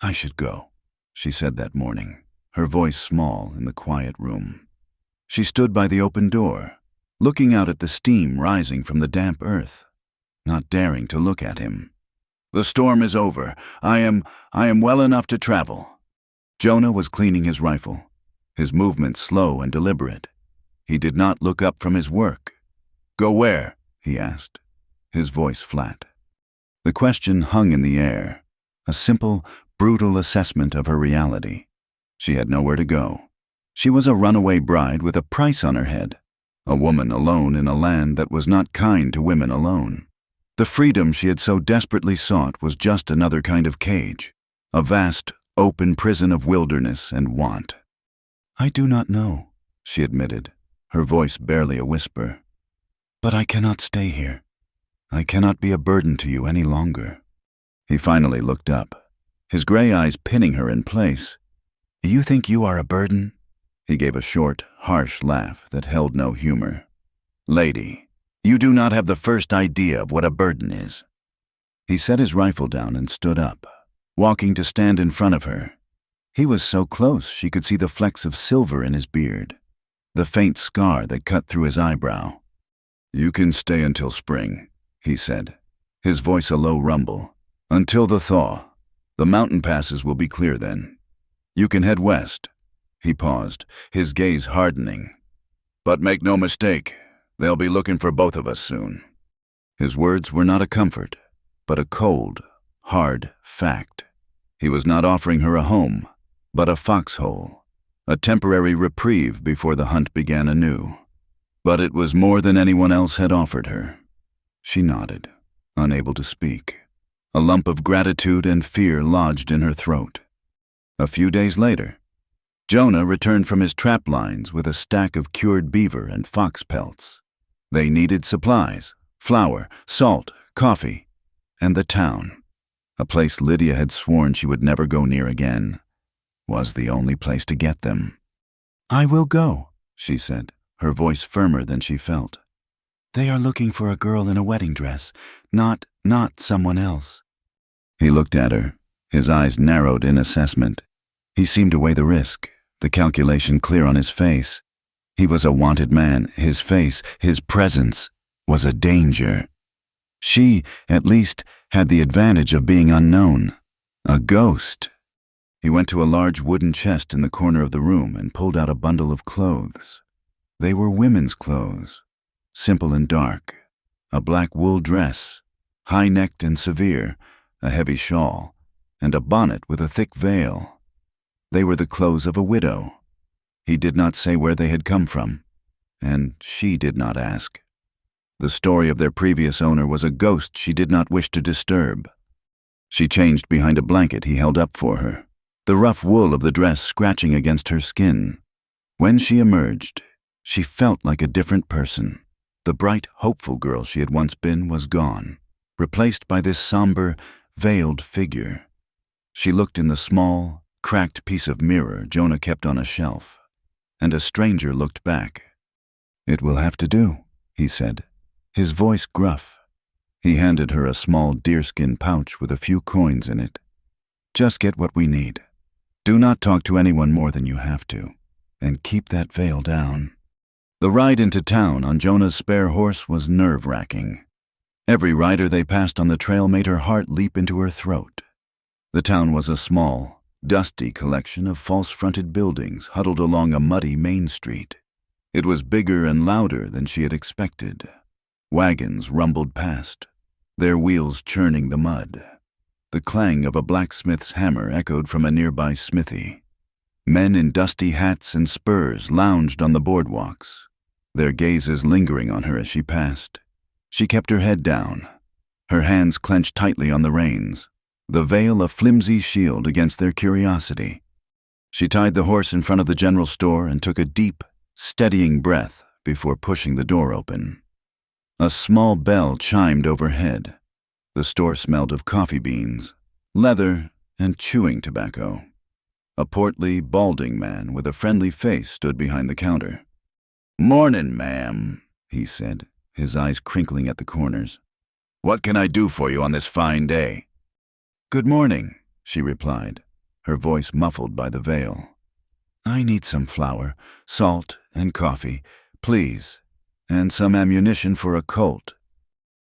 [SPEAKER 1] I should go, she said that morning, her voice small in the quiet room. She stood by the open door, looking out at the steam rising from the damp earth, not daring to look at him. The storm is over. I am well enough to travel. Jonah was cleaning his rifle, his movements slow and deliberate. He did not look up from his work. Go where? He asked, his voice flat. The question hung in the air, a simple, brutal assessment of her reality. She had nowhere to go, She was a runaway bride with a price on her head, a woman alone in a land that was not kind to women alone. The freedom she had so desperately sought was just another kind of cage, a vast, open prison of wilderness and want. "I do not know," she admitted, her voice barely a whisper. "But I cannot stay here. I cannot be a burden to you any longer." He finally looked up, his gray eyes pinning her in place. "You think you are a burden?" He gave a short, harsh laugh that held no humor. "Lady, you do not have the first idea of what a burden is." He set his rifle down and stood up, walking to stand in front of her. He was so close she could see the flecks of silver in his beard, the faint scar that cut through his eyebrow. "You can stay until spring," he said, his voice a low rumble. "Until the thaw. The mountain passes will be clear then. You can head west." He paused, his gaze hardening. "But make no mistake, they'll be looking for both of us soon." His words were not a comfort, but a cold, hard fact. He was not offering her a home, but a foxhole, a temporary reprieve before the hunt began anew. But it was more than anyone else had offered her. She nodded, unable to speak. A lump of gratitude and fear lodged in her throat. A few days later, Jonah returned from his trap lines with a stack of cured beaver and fox pelts. They needed supplies, flour, salt, coffee, and the town, a place Lydia had sworn she would never go near again, was the only place to get them. "I will go," she said, her voice firmer than she felt. "They are looking for a girl in a wedding dress, not someone else." He looked at her, his eyes narrowed in assessment. He seemed to weigh the risk, the calculation clear on his face. He was a wanted man. His face, his presence, was a danger. She, at least, had the advantage of being unknown, a ghost. He went to a large wooden chest in the corner of the room and pulled out a bundle of clothes. They were women's clothes, simple and dark, a black wool dress, high-necked and severe, a heavy shawl, and a bonnet with a thick veil. They were the clothes of a widow. He did not say where they had come from, and she did not ask. The story of their previous owner was a ghost she did not wish to disturb. She changed behind a blanket he held up for her, the rough wool of the dress scratching against her skin. When she emerged, she felt like a different person. The bright, hopeful girl she had once been was gone, replaced by this somber, veiled figure. She looked in the small, cracked piece of mirror Jonah kept on a shelf, and a stranger looked back. "It will have to do," he said, his voice gruff. He handed her a small deerskin pouch with a few coins in it. "Just get what we need. Do not talk to anyone more than you have to, and keep that veil down." The ride into town on Jonah's spare horse was nerve-wracking. Every rider they passed on the trail made her heart leap into her throat. The town was a small, dusty collection of false-fronted buildings huddled along a muddy main street. It was bigger and louder than she had expected. Wagons rumbled past, their wheels churning the mud. The clang of a blacksmith's hammer echoed from a nearby smithy. Men in dusty hats and spurs lounged on the boardwalks, their gazes lingering on her as she passed. She kept her head down, her hands clenched tightly on the reins, the veil a flimsy shield against their curiosity. She tied the horse in front of the general store and took a deep, steadying breath before pushing the door open. A small bell chimed overhead. The store smelled of coffee beans, leather, and chewing tobacco. A portly, balding man with a friendly face stood behind the counter. "Mornin', ma'am," he said, his eyes crinkling at the corners. "What can I do for you on this fine day?" "Good morning," she replied, her voice muffled by the veil. "I need some flour, salt, and coffee, please, and some ammunition for a Colt."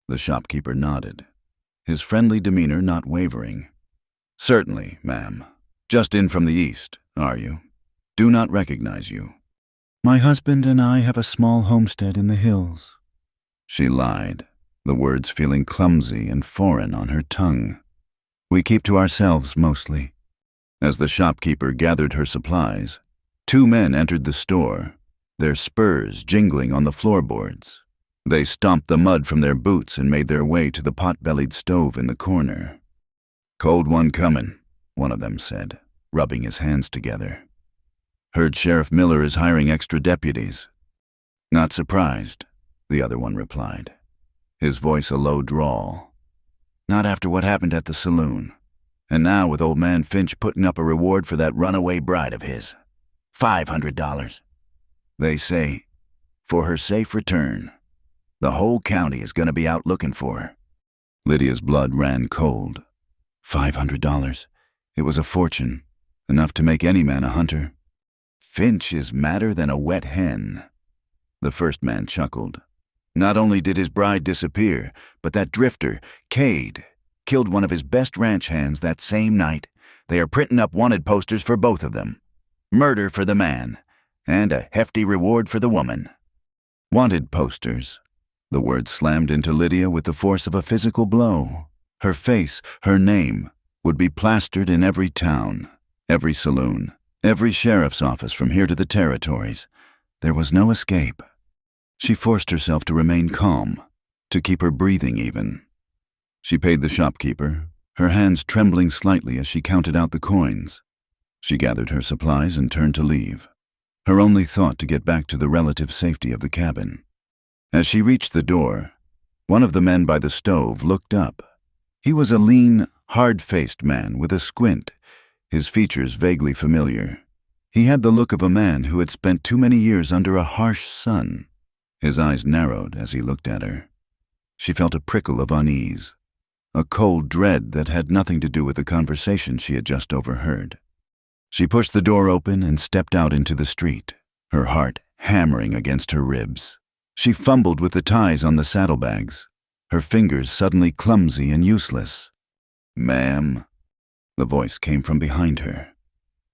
[SPEAKER 1] The shopkeeper nodded, his friendly demeanor not wavering. "Certainly, ma'am. Just in from the east, are you? Do not recognize you." "My husband and I have a small homestead in the hills." She lied, the words feeling clumsy and foreign on her tongue. "We keep to ourselves mostly." As the shopkeeper gathered her supplies, Two men entered the store, their spurs jingling on the floorboards. They stomped the mud from their boots and made their way to the pot-bellied stove in the corner. "Cold one comin'," one of them said, rubbing his hands together. "Heard Sheriff Miller is hiring extra deputies." "Not surprised," the other one replied, his voice a low drawl. "Not after what happened at the saloon. And now with old man Finch putting up a reward for that runaway bride of his. $500. They say, for her safe return. The whole county is going to be out looking for her." Lydia's blood ran cold. $500. It was a fortune, enough to make any man a hunter. "Finch is madder than a wet hen." The first man chuckled. "Not only did his bride disappear, but that drifter, Cade, killed one of his best ranch hands that same night. They are printing up wanted posters for both of them. Murder for the man, and a hefty reward for the woman." Wanted posters. The word slammed into Lydia with the force of a physical blow. Her face, her name, would be plastered in every town, every saloon, every sheriff's office from here to the territories. There was no escape. She forced herself to remain calm, to keep her breathing even. She paid the shopkeeper, her hands trembling slightly as she counted out the coins. She gathered her supplies and turned to leave, her only thought to get back to the relative safety of the cabin. As she reached the door, one of the men by the stove looked up. He was a lean, hard-faced man with a squint, his features vaguely familiar. He had the look of a man who had spent too many years under a harsh sun. His eyes narrowed as he looked at her. She felt a prickle of unease, a cold dread that had nothing to do with the conversation she had just overheard. She pushed the door open and stepped out into the street, her heart hammering against her ribs. She fumbled with the ties on the saddlebags, her fingers suddenly clumsy and useless. "Ma'am," the voice came from behind her.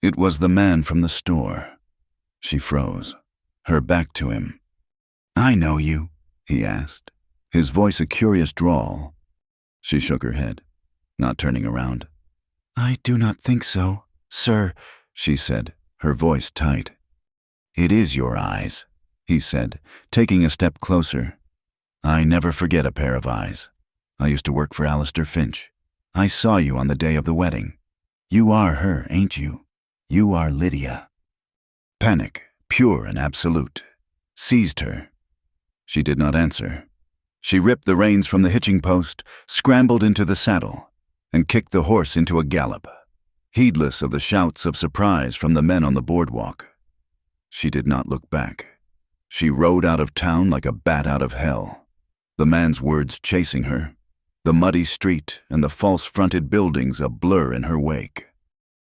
[SPEAKER 1] It was the man from the store. She froze, her back to him. "I know you," he asked, his voice a curious drawl. She shook her head, not turning around. "I do not think so, sir," she said, her voice tight. "It is your eyes," he said, taking a step closer. "I never forget a pair of eyes. I used to work for Alistair Finch. I saw you on the day of the wedding. You are her, ain't you? You are Lydia." Panic, pure and absolute, seized her. She did not answer. She ripped the reins from the hitching post, scrambled into the saddle, and kicked the horse into a gallop, heedless of the shouts of surprise from the men on the boardwalk. She did not look back. She rode out of town like a bat out of hell, the man's words chasing her, the muddy street and the false-fronted buildings a blur in her wake.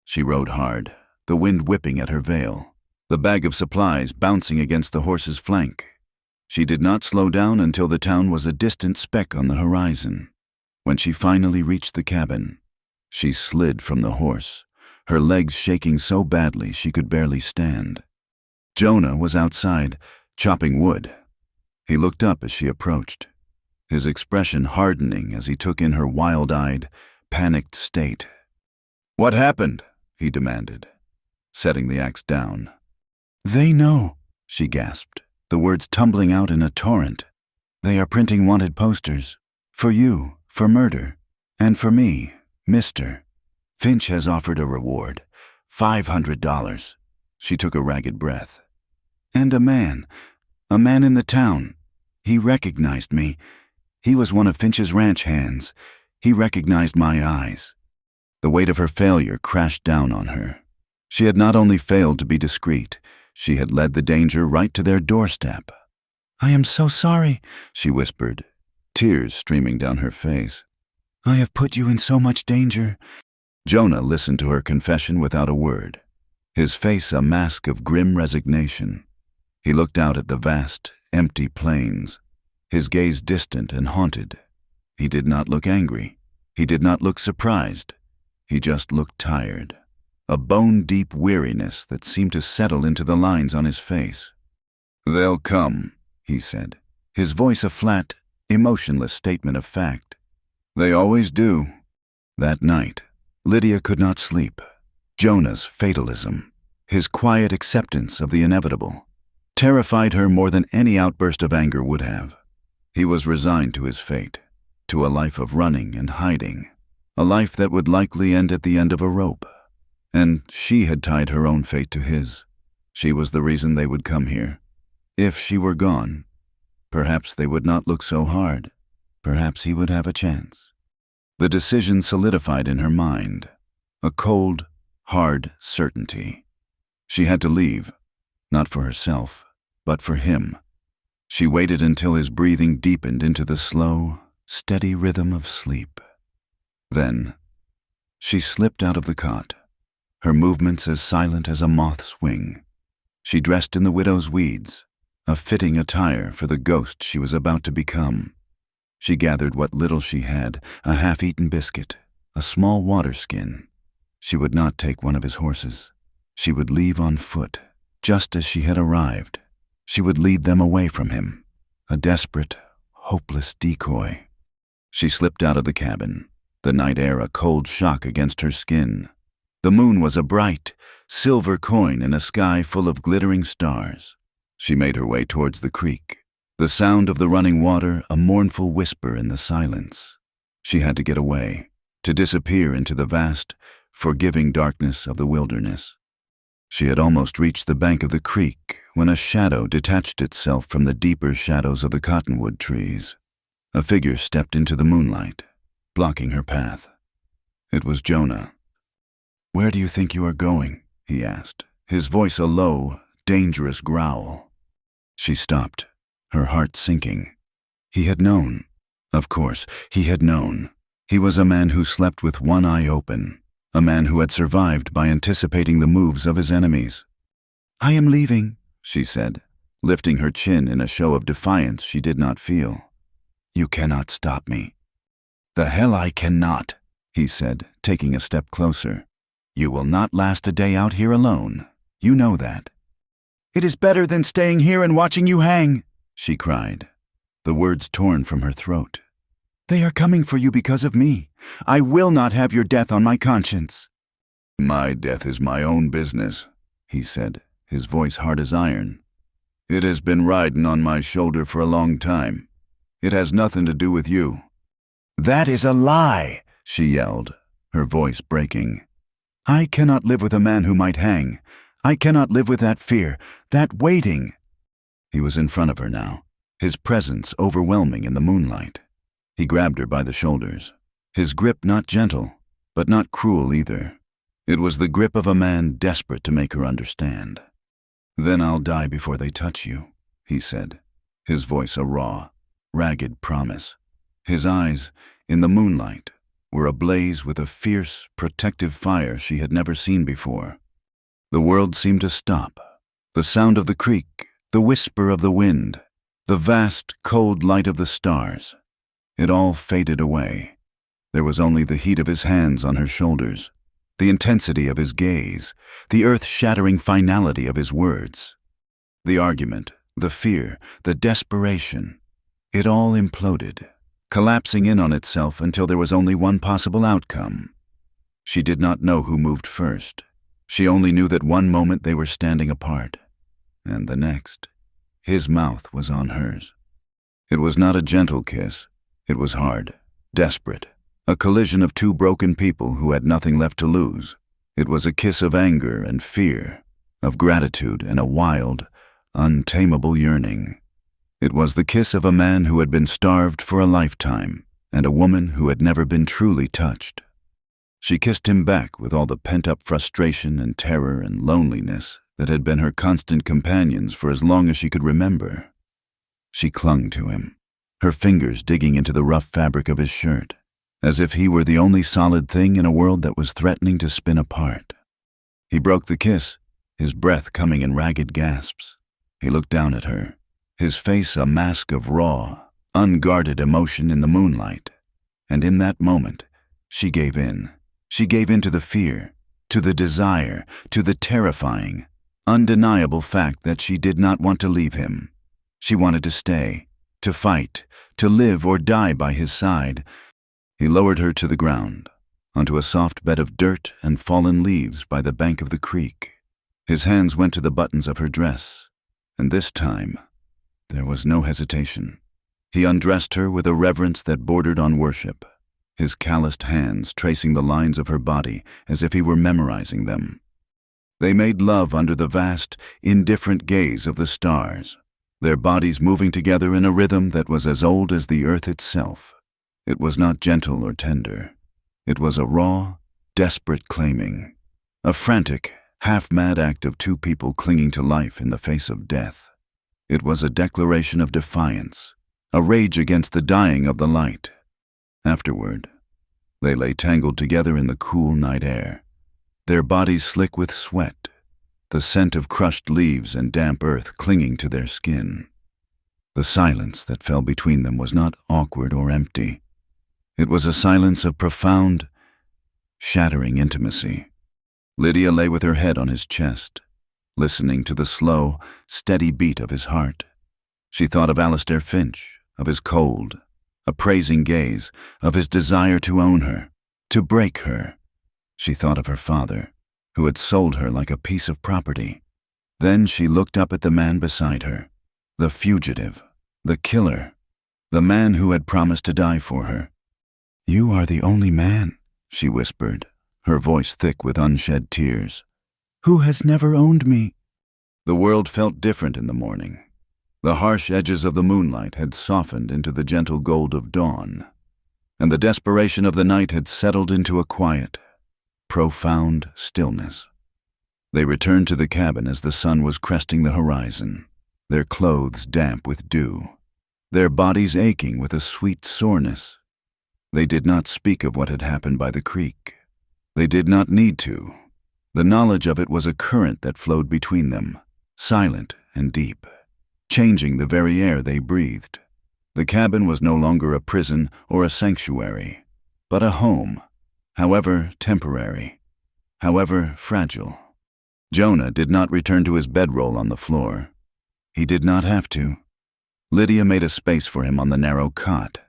[SPEAKER 1] She rode hard, the wind whipping at her veil, the bag of supplies bouncing against the horse's flank. She did not slow down until the town was a distant speck on the horizon. When she finally reached the cabin, she slid from the horse, her legs shaking so badly she could barely stand. Jonah was outside, chopping wood. He looked up as she approached, his expression hardening as he took in her wild-eyed, panicked state. "What happened?" he demanded, setting the axe down. "They know," she gasped, the words tumbling out in a torrent. "They are printing wanted posters. For you, for murder. And for me, Mister. Finch has offered a reward. $500. She took a ragged breath. "And a man in the town. He recognized me. He was one of Finch's ranch hands. He recognized my eyes." The weight of her failure crashed down on her. She had not only failed to be discreet, she had led the danger right to their doorstep. "I am so sorry," she whispered, tears streaming down her face. "I have put you in so much danger." Jonah listened to her confession without a word, his face a mask of grim resignation. He looked out at the vast, empty plains, his gaze distant and haunted. He did not look angry. He did not look surprised. He just looked tired, a bone-deep weariness that seemed to settle into the lines on his face. "They'll come," he said, his voice a flat, emotionless statement of fact. "They always do." That night, Lydia could not sleep. Jonah's fatalism, his quiet acceptance of the inevitable, terrified her more than any outburst of anger would have. He was resigned to his fate, to a life of running and hiding, a life that would likely end at the end of a rope. And she had tied her own fate to his. She was the reason they would come here. If she were gone, perhaps they would not look so hard. Perhaps he would have a chance. The decision solidified in her mind, a cold, hard certainty. She had to leave, not for herself, but for him. She waited until his breathing deepened into the slow, steady rhythm of sleep. Then, she slipped out of the cot, her movements as silent as a moth's wing. She dressed in the widow's weeds, a fitting attire for the ghost she was about to become. She gathered what little she had, a half-eaten biscuit, a small water skin. She would not take one of his horses. She would leave on foot, just as she had arrived. She would lead them away from him, a desperate, hopeless decoy. She slipped out of the cabin, the night air a cold shock against her skin. The moon was a bright, silver coin in a sky full of glittering stars. She made her way towards the creek, the sound of the running water a mournful whisper in the silence. She had to get away, to disappear into the vast, forgiving darkness of the wilderness. She had almost reached the bank of the creek when a shadow detached itself from the deeper shadows of the cottonwood trees. A figure stepped into the moonlight, blocking her path. It was Jonah. "Where do you think you are going?" he asked, his voice a low, dangerous growl. She stopped, her heart sinking. He had known. Of course, he had known. He was a man who slept with one eye open, a man who had survived by anticipating the moves of his enemies. "I am leaving," she said, lifting her chin in a show of defiance she did not feel. "You cannot stop me." "The hell I cannot," he said, taking a step closer. "You will not last a day out here alone. You know that." "It is better than staying here and watching you hang," she cried, the words torn from her throat. "They are coming for you because of me. I will not have your death on my conscience." "My death is my own business," he said, his voice hard as iron. "It has been riding on my shoulder for a long time. It has nothing to do with you." "That is a lie," she yelled, her voice breaking. "I cannot live with a man who might hang. I cannot live with that fear, that waiting." He was in front of her now, his presence overwhelming in the moonlight. He grabbed her by the shoulders, his grip not gentle, but not cruel either. It was the grip of a man desperate to make her understand. "Then I'll die before they touch you," he said, his voice a raw, ragged promise. His eyes, in the moonlight, were ablaze with a fierce, protective fire she had never seen before. The world seemed to stop. The sound of the creek, the whisper of the wind, the vast, cold light of the stars. It all faded away. There was only the heat of his hands on her shoulders, the intensity of his gaze, the earth-shattering finality of his words. The argument, the fear, the desperation, it all imploded, collapsing in on itself until there was only one possible outcome. She did not know who moved first. She only knew that one moment they were standing apart, and the next, his mouth was on hers. It was not a gentle kiss. It was hard, desperate, a collision of two broken people who had nothing left to lose. It was a kiss of anger and fear, of gratitude and a wild, untamable yearning. It was the kiss of a man who had been starved for a lifetime and a woman who had never been truly touched. She kissed him back with all the pent-up frustration and terror and loneliness that had been her constant companions for as long as she could remember. She clung to him, her fingers digging into the rough fabric of his shirt, as if he were the only solid thing in a world that was threatening to spin apart. He broke the kiss, his breath coming in ragged gasps. He looked down at her, his face a mask of raw, unguarded emotion in the moonlight. And in that moment, she gave in. She gave in to the fear, to the desire, to the terrifying, undeniable fact that she did not want to leave him. She wanted to stay, to fight, to live or die by his side. He lowered her to the ground, onto a soft bed of dirt and fallen leaves by the bank of the creek. His hands went to the buttons of her dress, and this time there was no hesitation. He undressed her with a reverence that bordered on worship, his calloused hands tracing the lines of her body as if he were memorizing them. They made love under the vast, indifferent gaze of the stars, their bodies moving together in a rhythm that was as old as the earth itself. It was not gentle or tender. It was a raw, desperate claiming, a frantic, half-mad act of two people clinging to life in the face of death. It was a declaration of defiance, a rage against the dying of the light. Afterward, they lay tangled together in the cool night air, their bodies slick with sweat, the scent of crushed leaves and damp earth clinging to their skin. The silence that fell between them was not awkward or empty. It was a silence of profound, shattering intimacy. Lydia lay with her head on his chest, listening to the slow, steady beat of his heart. She thought of Alistair Finch, of his cold, appraising gaze, of his desire to own her, to break her. She thought of her father, who had sold her like a piece of property. Then she looked up at the man beside her, the fugitive, the killer, the man who had promised to die for her. "You are the only man," she whispered, her voice thick with unshed tears, "who has never owned me." The world felt different in the morning. The harsh edges of the moonlight had softened into the gentle gold of dawn, and the desperation of the night had settled into a quiet, profound stillness. They returned to the cabin as the sun was cresting the horizon, their clothes damp with dew, their bodies aching with a sweet soreness. They did not speak of what had happened by the creek. They did not need to. The knowledge of it was a current that flowed between them, silent and deep, changing the very air they breathed. The cabin was no longer a prison or a sanctuary, but a home, however temporary, however fragile. Jonah did not return to his bedroll on the floor. He did not have to. Lydia made a space for him on the narrow cot,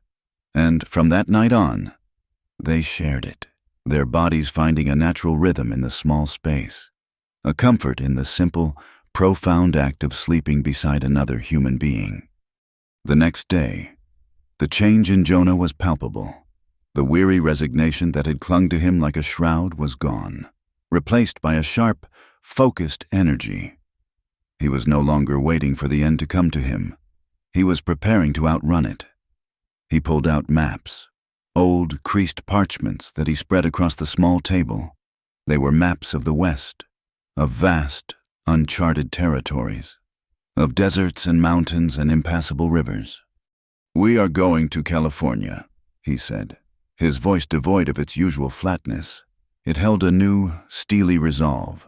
[SPEAKER 1] and from that night on, they shared it, their bodies finding a natural rhythm in the small space, a comfort in the simple, profound act of sleeping beside another human being. The next day, the change in Jonah was palpable. The weary resignation that had clung to him like a shroud was gone, replaced by a sharp, focused energy. He was no longer waiting for the end to come to him. He was preparing to outrun it. He pulled out maps, old, creased parchments that he spread across the small table. They were maps of the West, of vast, uncharted territories, of deserts and mountains and impassable rivers. "We are going to California," he said, his voice devoid of its usual flatness. It held a new, steely resolve.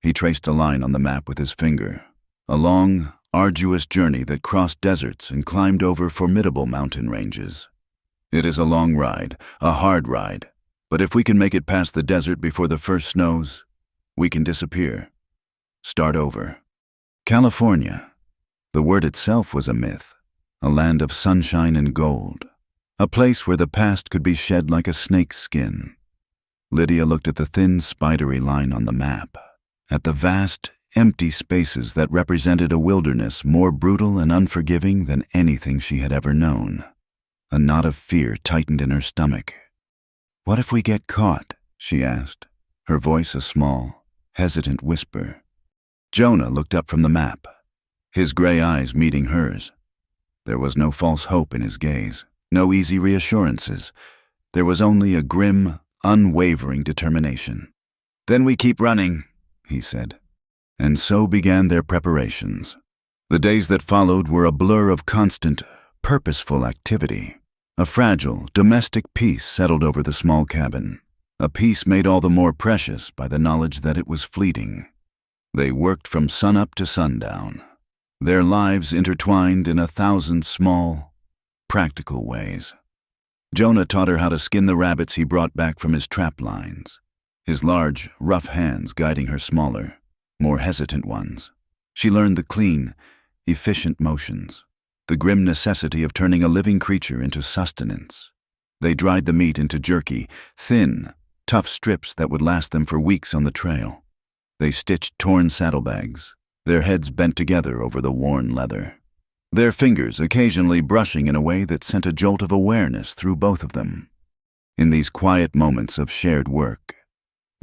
[SPEAKER 1] He traced a line on the map with his finger, a long, arduous journey that crossed deserts and climbed over formidable mountain ranges. "It is a long ride, a hard ride, but if we can make it past the desert before the first snows, we can disappear. Start over." California. The word itself was a myth, a land of sunshine and gold, a place where the past could be shed like a snake's skin. Lydia looked at the thin, spidery line on the map, at the vast, empty spaces that represented a wilderness more brutal and unforgiving than anything she had ever known. A knot of fear tightened in her stomach. "What if we get caught?" she asked, her voice a small, hesitant whisper. Jonah looked up from the map, his gray eyes meeting hers. There was no false hope in his gaze, no easy reassurances. There was only a grim, unwavering determination. "Then we keep running," he said. And so began their preparations. The days that followed were a blur of constant, purposeful activity. A fragile, domestic peace settled over the small cabin, a peace made all the more precious by the knowledge that it was fleeting. They worked from sunup to sundown, their lives intertwined in 1,000 small, practical ways. Jonah taught her how to skin the rabbits he brought back from his trap lines, his large, rough hands guiding her smaller, more hesitant ones. She learned the clean, efficient motions, the grim necessity of turning a living creature into sustenance. They dried the meat into jerky, thin, tough strips that would last them for weeks on the trail. They stitched torn saddlebags, their heads bent together over the worn leather, their fingers occasionally brushing in a way that sent a jolt of awareness through both of them. In these quiet moments of shared work,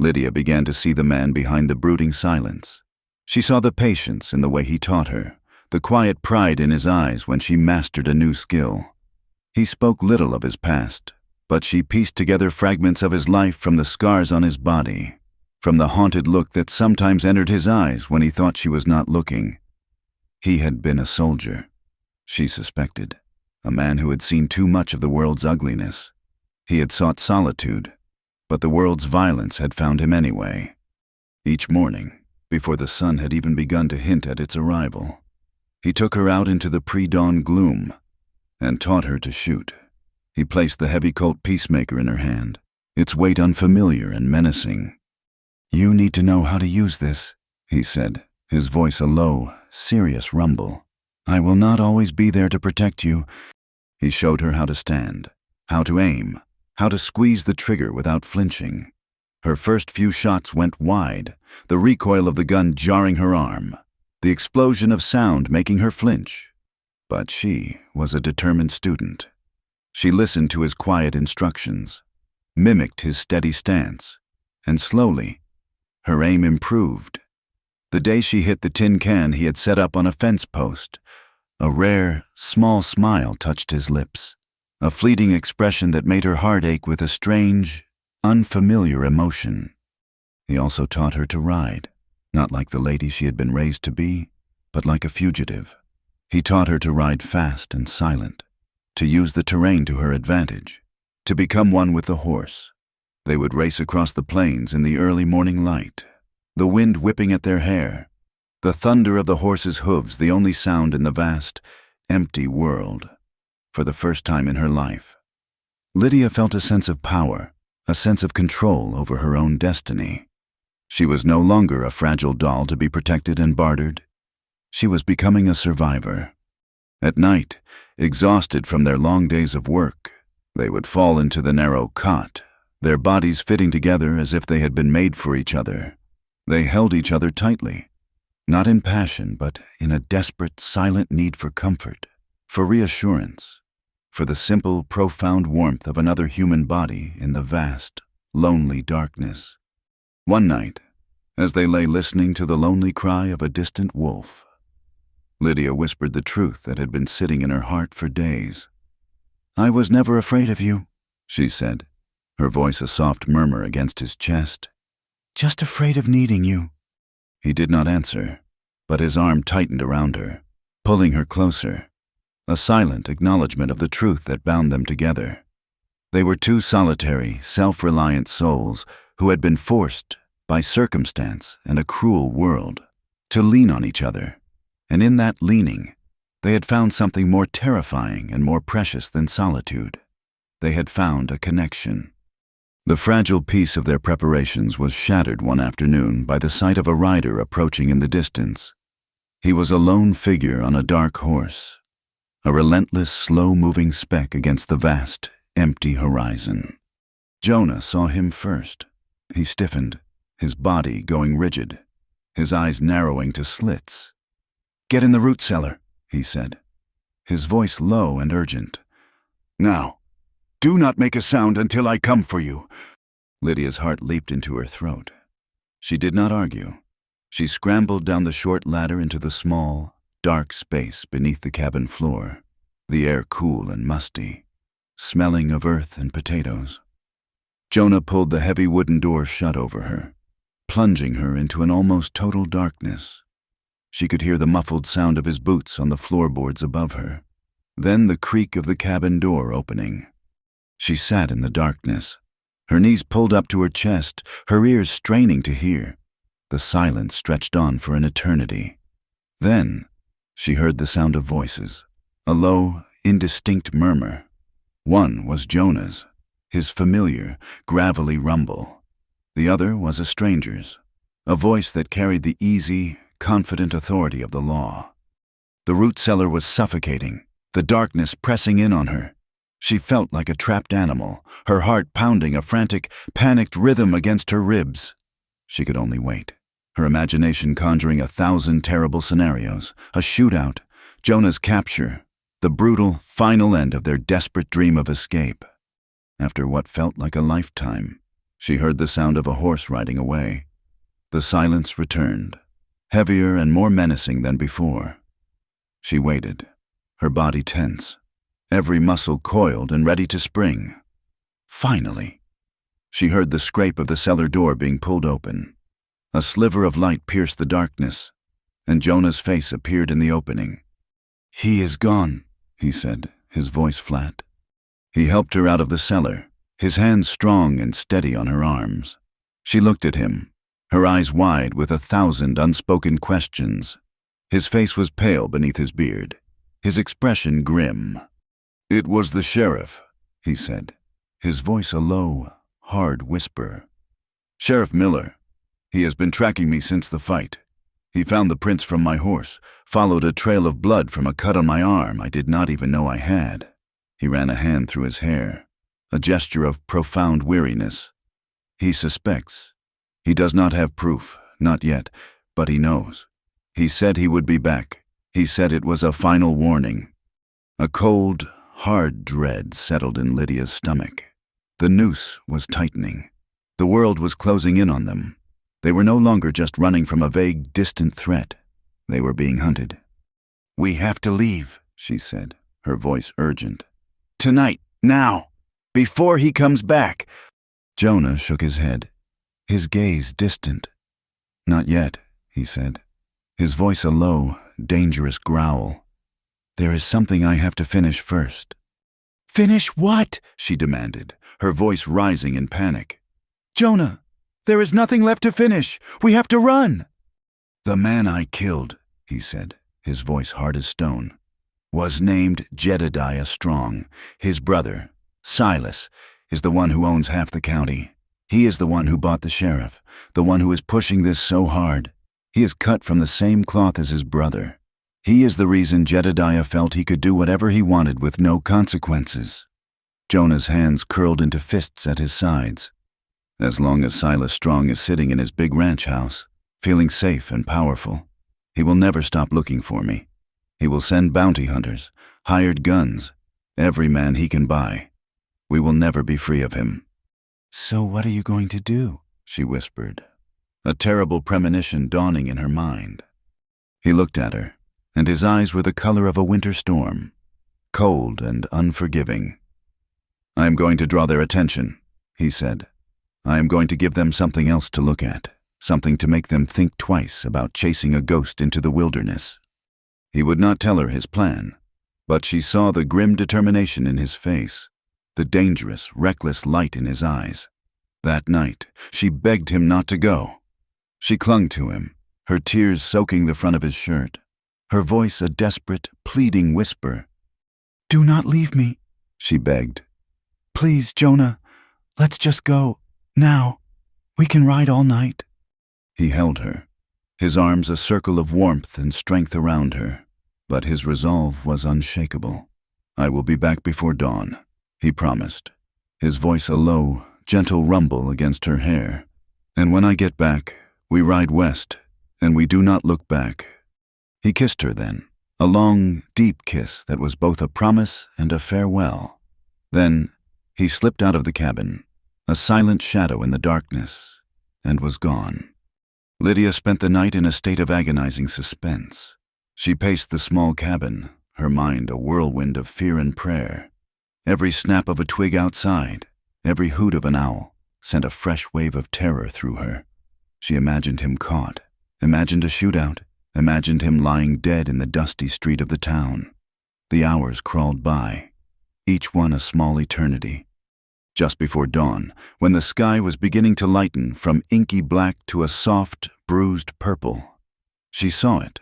[SPEAKER 1] Lydia began to see the man behind the brooding silence. She saw the patience in the way he taught her, the quiet pride in his eyes when she mastered a new skill. He spoke little of his past, but she pieced together fragments of his life from the scars on his body, from the haunted look that sometimes entered his eyes when he thought she was not looking. He had been a soldier, she suspected, a man who had seen too much of the world's ugliness. He had sought solitude, but the world's violence had found him anyway. Each morning, before the sun had even begun to hint at its arrival, he took her out into the pre-dawn gloom and taught her to shoot. He placed the heavy Colt Peacemaker in her hand, its weight unfamiliar and menacing. "You need to know how to use this," he said, his voice a low, serious rumble. "I will not always be there to protect you." He showed her how to stand, how to aim, how to squeeze the trigger without flinching. Her first few shots went wide, the recoil of the gun jarring her arm, the explosion of sound making her flinch. But she was a determined student. She listened to his quiet instructions, mimicked his steady stance, and slowly, her aim improved. The day she hit the tin can he had set up on a fence post, a rare, small smile touched his lips, a fleeting expression that made her heart ache with a strange, unfamiliar emotion. He also taught her to ride, not like the lady she had been raised to be, but like a fugitive. He taught her to ride fast and silent, to use the terrain to her advantage, to become one with the horse. They would race across the plains in the early morning light, the wind whipping at their hair, the thunder of the horse's hooves the only sound in the vast, empty world. For the first time in her life, Lydia felt a sense of power, a sense of control over her own destiny. She was no longer a fragile doll to be protected and bartered. She was becoming a survivor. At night, exhausted from their long days of work, they would fall into the narrow cot, their bodies fitting together as if they had been made for each other. They held each other tightly, not in passion, but in a desperate, silent need for comfort, for reassurance, for the simple, profound warmth of another human body in the vast, lonely darkness. One night, as they lay listening to the lonely cry of a distant wolf, Lydia whispered the truth that had been sitting in her heart for days. "I was never afraid of you," she said, her voice a soft murmur against his chest. "Just afraid of needing you." He did not answer, but his arm tightened around her, pulling her closer, a silent acknowledgement of the truth that bound them together. They were two solitary, self-reliant souls who had been forced, by circumstance and a cruel world, to lean on each other, and in that leaning, they had found something more terrifying and more precious than solitude. They had found a connection. The fragile peace of their preparations was shattered one afternoon by the sight of a rider approaching in the distance. He was a lone figure on a dark horse, a relentless, slow-moving speck against the vast, empty horizon. Jonah saw him first. He stiffened, his body going rigid, his eyes narrowing to slits. "Get in the root cellar," he said, his voice low and urgent. "Now, do not make a sound until I come for you." Lydia's heart leaped into her throat. She did not argue. She scrambled down the short ladder into the small, dark space beneath the cabin floor, the air cool and musty, smelling of earth and potatoes. Jonah pulled the heavy wooden door shut over her, plunging her into an almost total darkness. She could hear the muffled sound of his boots on the floorboards above her, then the creak of the cabin door opening. She sat in the darkness, her knees pulled up to her chest, her ears straining to hear. The silence stretched on for an eternity. Then she heard the sound of voices, a low, indistinct murmur. One was Jonah's, his familiar, gravelly rumble. The other was a stranger's, a voice that carried the easy, confident authority of the law. The root cellar was suffocating, the darkness pressing in on her. She felt like a trapped animal, her heart pounding a frantic, panicked rhythm against her ribs. She could only wait. her imagination conjuring 1,000 terrible scenarios, a shootout, Jonah's capture, the brutal, final end of their desperate dream of escape. After what felt like a lifetime, she heard the sound of a horse riding away. The silence returned, heavier and more menacing than before. She waited, her body tense, every muscle coiled and ready to spring. Finally, she heard the scrape of the cellar door being pulled open. A sliver of light pierced the darkness, and Jonah's face appeared in the opening. "He is gone," he said, his voice flat. He helped her out of the cellar, his hands strong and steady on her arms. She looked at him, her eyes wide with 1,000 unspoken questions. His face was pale beneath his beard, his expression grim. "It was the sheriff," he said, his voice a low, hard whisper. "Sheriff Miller. He has been tracking me since the fight. He found the prints from my horse, followed a trail of blood from a cut on my arm I did not even know I had." He ran a hand through his hair, a gesture of profound weariness. "He suspects. He does not have proof, not yet, but he knows. He said he would be back. He said it was a final warning." A cold, hard dread settled in Lydia's stomach. The noose was tightening. The world was closing in on them. They were no longer just running from a vague, distant threat. They were being hunted. "We have to leave," she said, her voice urgent. "Tonight, now, before he comes back." Jonah shook his head, his gaze distant. "Not yet," he said, his voice a low, dangerous growl. "There is something I have to finish first." "Finish what?" she demanded, her voice rising in panic. "Jonah, there is nothing left to finish. We have to run." "The man I killed," he said, his voice hard as stone, "was named Jedediah Strong. His brother, Silas, is the one who owns half the county. He is the one who bought the sheriff, the one who is pushing this so hard. He is cut from the same cloth as his brother. He is the reason Jedediah felt he could do whatever he wanted with no consequences." Jonah's hands curled into fists at his sides. "As long as Silas Strong is sitting in his big ranch house, feeling safe and powerful, he will never stop looking for me. He will send bounty hunters, hired guns, every man he can buy. We will never be free of him." "So what are you going to do?" she whispered, a terrible premonition dawning in her mind. He looked at her, and his eyes were the color of a winter storm, cold and unforgiving. "I am going to draw their attention," he said. "I am going to give them something else to look at, something to make them think twice about chasing a ghost into the wilderness." He would not tell her his plan, but she saw the grim determination in his face, the dangerous, reckless light in his eyes. That night, she begged him not to go. She clung to him, her tears soaking the front of his shirt, her voice a desperate, pleading whisper. "Do not leave me," she begged. "Please, Jonah, let's just go, now. We can ride all night." He held her, his arms a circle of warmth and strength around her, but his resolve was unshakable. "I will be back before dawn," he promised, his voice a low, gentle rumble against her hair. "And when I get back, we ride west, and we do not look back." He kissed her then, a long, deep kiss that was both a promise and a farewell. Then he slipped out of the cabin, a silent shadow in the darkness, and was gone. Lydia spent the night in a state of agonizing suspense. She paced the small cabin, her mind a whirlwind of fear and prayer. Every snap of a twig outside, every hoot of an owl, sent a fresh wave of terror through her. She imagined him caught, imagined a shootout, imagined him lying dead in the dusty street of the town. The hours crawled by, each one a small eternity. Just before dawn, when the sky was beginning to lighten from inky black to a soft, bruised purple, she saw it,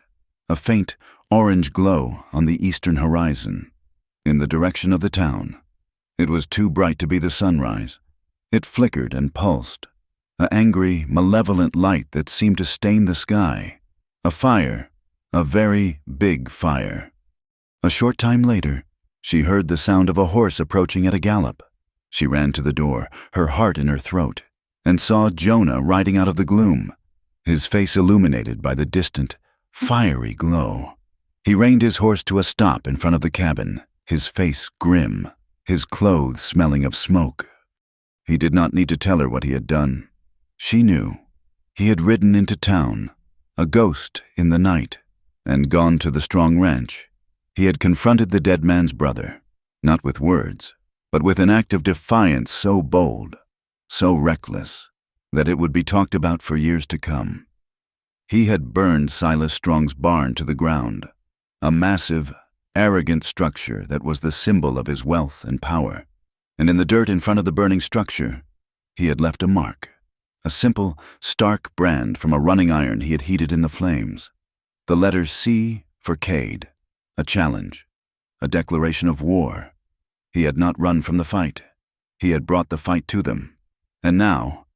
[SPEAKER 1] a faint orange glow on the eastern horizon, in the direction of the town. It was too bright to be the sunrise. It flickered and pulsed, an angry, malevolent light that seemed to stain the sky. A fire, a very big fire. A short time later, she heard the sound of a horse approaching at a gallop. She ran to the door, her heart in her throat, and saw Jonah riding out of the gloom, his face illuminated by the distant, fiery glow. He reined his horse to a stop in front of the cabin, his face grim, his clothes smelling of smoke. He did not need to tell her what he had done. She knew. He had ridden into town, a ghost in the night, and gone to the Strong Ranch. He had confronted the dead man's brother, not with words, but with an act of defiance so bold, so reckless, that it would be talked about for years to come. He had burned Silas Strong's barn to the ground, a massive, arrogant structure that was the symbol of his wealth and power. And in the dirt in front of the burning structure, he had left a mark, a simple, stark brand from a running iron he had heated in the flames. The letters C for Cade, a challenge, a declaration of war. He had not run from the fight. He had brought the fight to them. And now,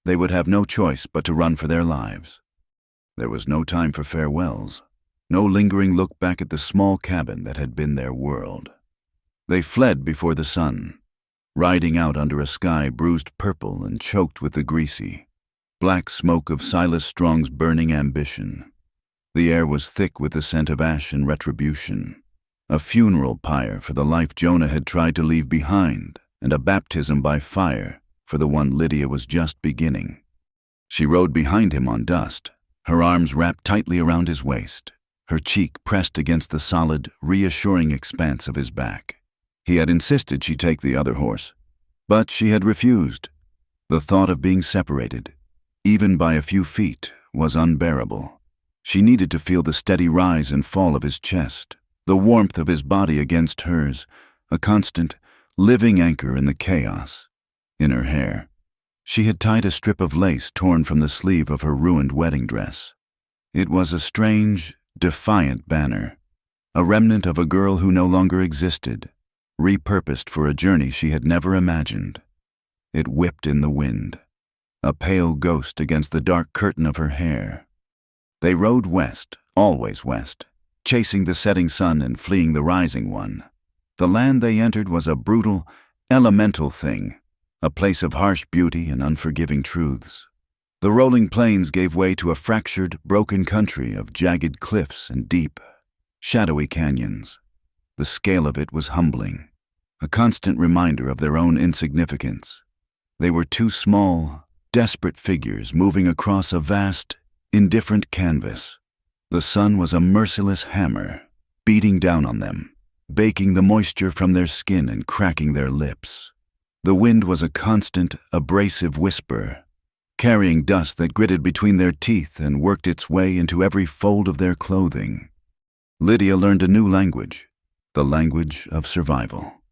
[SPEAKER 1] they would have no choice but to run for their lives. There was no time for farewells, no lingering look back at the small cabin that had been their world. They fled before the sun, riding out under a sky bruised purple and choked with the greasy, black smoke of Silas Strong's burning ambition. The air was thick with the scent of ash and retribution, a funeral pyre for the life Jonah had tried to leave behind, and a baptism by fire for the one Lydia was just beginning. She rode behind him on dust, her arms wrapped tightly around his waist, her cheek pressed against the solid, reassuring expanse of his back. He had insisted she take the other horse, but she had refused. The thought of being separated, even by a few feet, was unbearable. She needed to feel the steady rise and fall of his chest, the warmth of his body against hers, a constant, living anchor in the chaos. In her hair, she had tied a strip of lace torn from the sleeve of her ruined wedding dress. It was a strange, defiant banner, a remnant of a girl who no longer existed, repurposed for a journey she had never imagined. It whipped in the wind, a pale ghost against the dark curtain of her hair. They rode west, always west, chasing the setting sun and fleeing the rising one. The land they entered was a brutal, elemental thing, a place of harsh beauty and unforgiving truths. The rolling plains gave way to a fractured, broken country of jagged cliffs and deep, shadowy canyons. The scale of it was humbling, a constant reminder of their own insignificance. They were two small, desperate figures moving across a vast, indifferent canvas. The sun was a merciless hammer, beating down on them, baking the moisture from their skin and cracking their lips. The wind was a constant, abrasive whisper, carrying dust that gritted between their teeth and worked its way into every fold of their clothing. Lydia learned a new language, the language of survival.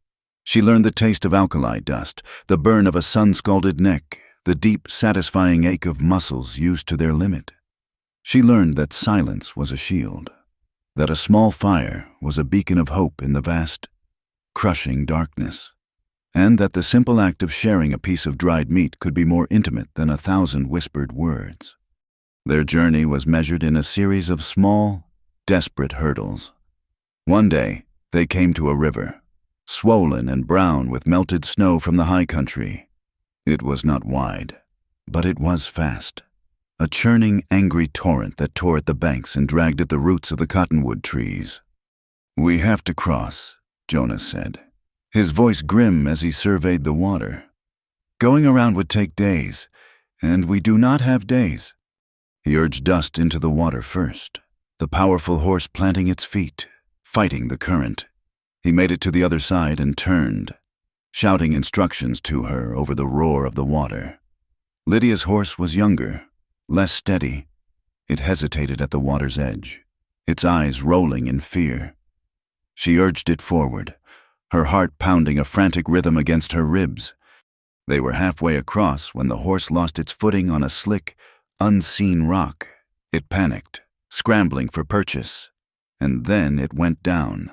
[SPEAKER 1] She learned the taste of alkali dust, the burn of a sun-scalded neck, the deep, satisfying ache of muscles used to their limit. She learned that silence was a shield, that a small fire was a beacon of hope in the vast, crushing darkness, and that the simple act of sharing a piece of dried meat could be more intimate than 1,000 whispered words. Their journey was measured in a series of small, desperate hurdles. One day, they came to a river, swollen and brown with melted snow from the high country. It was not wide, but it was fast. A churning, angry torrent that tore at the banks and dragged at the roots of the cottonwood trees. "We have to cross," Jonas said, his voice grim as he surveyed the water. "Going around would take days, and we do not have days." He urged Dust into the water first, the powerful horse planting its feet, fighting the current. He made it to the other side and turned, shouting instructions to her over the roar of the water. Lydia's horse was younger, less steady. It hesitated at the water's edge, its eyes rolling in fear. She urged it forward, her heart pounding a frantic rhythm against her ribs. They were halfway across when the horse lost its footing on a slick, unseen rock. It panicked, scrambling for purchase, and then it went down,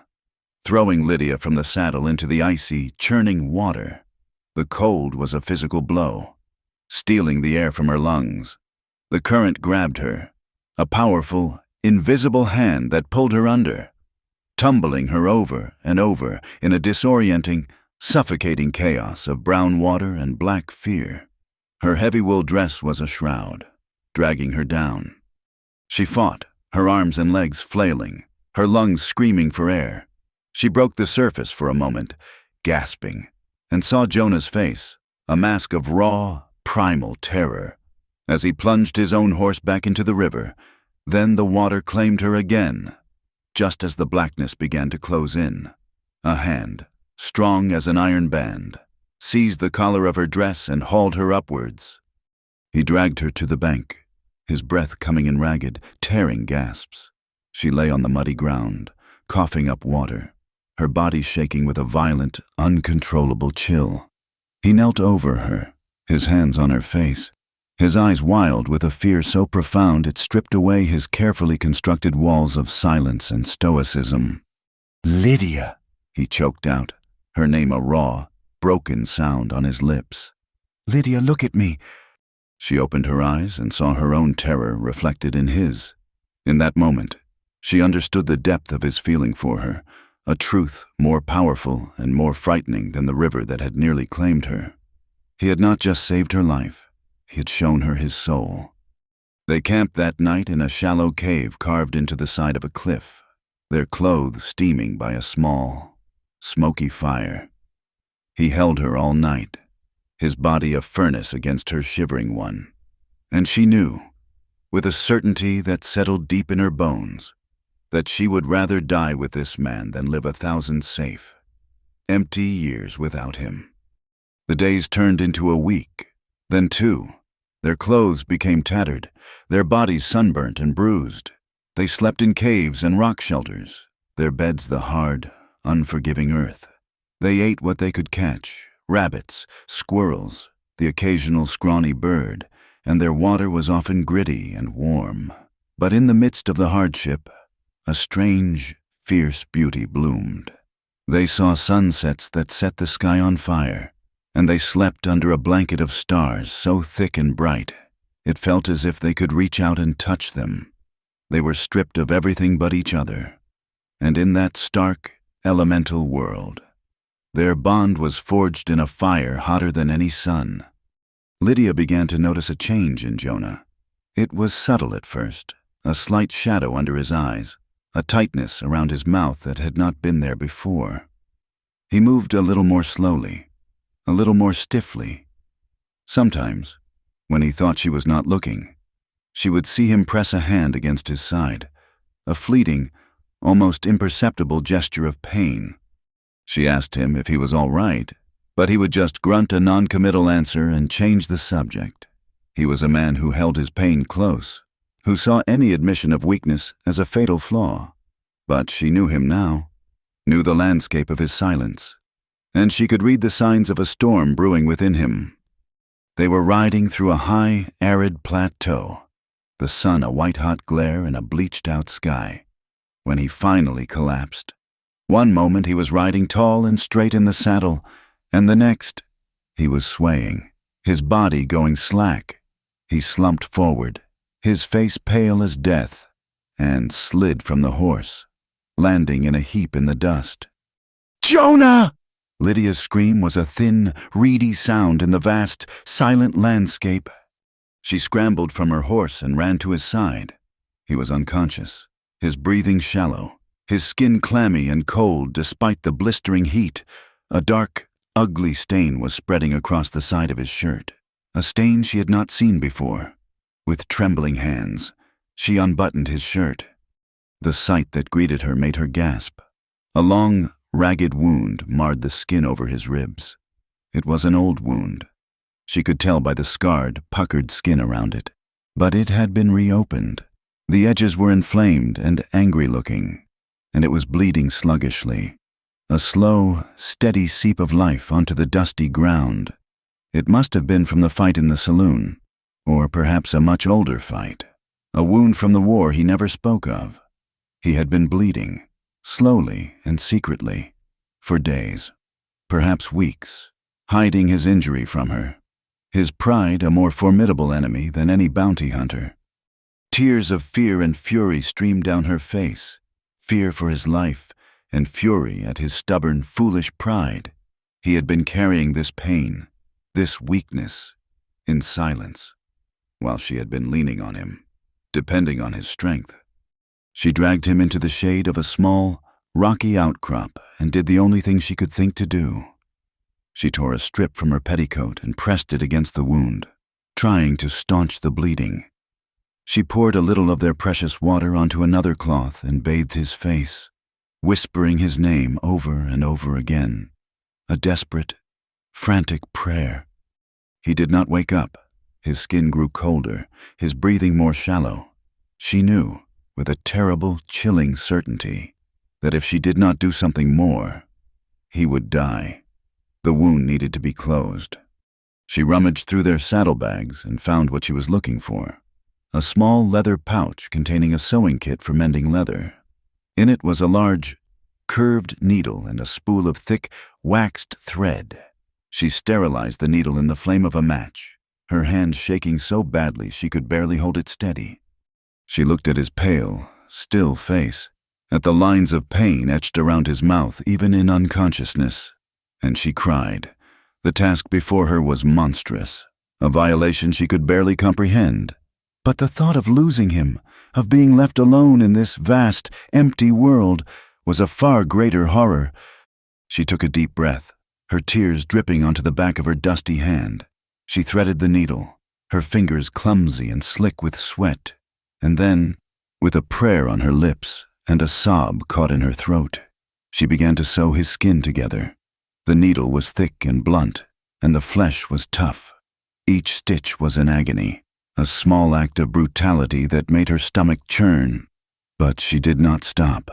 [SPEAKER 1] throwing Lydia from the saddle into the icy, churning water. The cold was a physical blow, stealing the air from her lungs. The current grabbed her, a powerful, invisible hand that pulled her under, tumbling her over and over in a disorienting, suffocating chaos of brown water and black fear. Her heavy wool dress was a shroud, dragging her down. She fought, her arms and legs flailing, her lungs screaming for air. She broke the surface for a moment, gasping, and saw Jonah's face, a mask of raw, primal terror, as he plunged his own horse back into the river. Then the water claimed her again. Just as the blackness began to close in, a hand, strong as an iron band, seized the collar of her dress and hauled her upwards. He dragged her to the bank, his breath coming in ragged, tearing gasps. She lay on the muddy ground, coughing up water, her body shaking with a violent, uncontrollable chill. He knelt over her, his hands on her face, his eyes wild with a fear so profound it stripped away his carefully constructed walls of silence and stoicism.
[SPEAKER 2] Lydia,
[SPEAKER 1] he choked out, her name a raw, broken sound on his lips.
[SPEAKER 2] Lydia, look at me.
[SPEAKER 1] She opened her eyes and saw her own terror reflected in his. In that moment, she understood the depth of his feeling for her, a truth more powerful and more frightening than the river that had nearly claimed her. He had not just saved her life, he had shown her his soul. They camped that night in a shallow cave carved into the side of a cliff, their clothes steaming by a small, smoky fire. He held her all night, his body a furnace against her shivering one. And she knew, with a certainty that settled deep in her bones, that she would rather die with this man than live 1,000 safe, empty years without him. The days turned into a week, then 2. Their clothes became tattered, their bodies sunburnt and bruised. They slept in caves and rock shelters, their beds the hard, unforgiving earth. They ate what they could catch, rabbits, squirrels, the occasional scrawny bird, and their water was often gritty and warm. But in the midst of the hardship, a strange, fierce beauty bloomed. They saw sunsets that set the sky on fire, and they slept under a blanket of stars so thick and bright, it felt as if they could reach out and touch them. They were stripped of everything but each other, and in that stark, elemental world, their bond was forged in a fire hotter than any sun. Lydia began to notice a change in Jonah. It was subtle at first, a slight shadow under his eyes, a tightness around his mouth that had not been there before. He moved a little more slowly, a little more stiffly. Sometimes, when he thought she was not looking, she would see him press a hand against his side, a fleeting, almost imperceptible gesture of pain. She asked him if he was all right, but he would just grunt a non-committal answer and change the subject. He was a man who held his pain close, who saw any admission of weakness as a fatal flaw. But she knew him now, knew the landscape of his silence, and she could read the signs of a storm brewing within him. They were riding through a high, arid plateau, the sun a white-hot glare in a bleached-out sky, when he finally collapsed. One moment he was riding tall and straight in the saddle, and the next, he was swaying, his body going slack. He slumped forward, his face pale as death, and slid from the horse, landing in a heap in the dust.
[SPEAKER 2] Jonah!
[SPEAKER 1] Lydia's scream was a thin, reedy sound in the vast, silent landscape. She scrambled from her horse and ran to his side. He was unconscious, his breathing shallow, his skin clammy and cold despite the blistering heat. A dark, ugly stain was spreading across the side of his shirt, a stain she had not seen before. With trembling hands, she unbuttoned his shirt. The sight that greeted her made her gasp. A long, ragged wound marred the skin over his ribs. It was an old wound. She could tell by the scarred, puckered skin around it. But it had been reopened. The edges were inflamed and angry-looking, and it was bleeding sluggishly. A slow, steady seep of life onto the dusty ground. It must have been from the fight in the saloon, or perhaps a much older fight. A wound from the war he never spoke of. He had been bleeding, slowly and secretly, for days, perhaps weeks, hiding his injury from her. His pride a more formidable enemy than any bounty hunter. Tears of fear and fury streamed down her face, fear for his life and fury at his stubborn, foolish pride. He had been carrying this pain, this weakness, in silence. while she had been leaning on him, depending on his strength. She dragged him into the shade of a small, rocky outcrop and did the only thing she could think to do. She tore a strip from her petticoat and pressed it against the wound, trying to staunch the bleeding. She poured a little of their precious water onto another cloth and bathed his face, whispering his name over and over again, a desperate, frantic prayer. He did not wake up. His skin grew colder, his breathing more shallow. She knew, with a terrible, chilling certainty, that if she did not do something more, he would die. The wound needed to be closed. She rummaged through their saddlebags and found what she was looking for, a small leather pouch containing a sewing kit for mending leather. In it was a large, curved needle and a spool of thick, waxed thread. She sterilized the needle in the flame of a match, her hand shaking so badly she could barely hold it steady. She looked at his pale, still face, at the lines of pain etched around his mouth even in unconsciousness, and she cried. The task before her was monstrous, a violation she could barely comprehend. But the thought of losing him, of being left alone in this vast, empty world, was a far greater horror. She took a deep breath, her tears dripping onto the back of her dusty hand. She threaded the needle, her fingers clumsy and slick with sweat, and then, with a prayer on her lips and a sob caught in her throat, she began to sew his skin together. The needle was thick and blunt, and the flesh was tough. Each stitch was an agony, a small act of brutality that made her stomach churn. But she did not stop.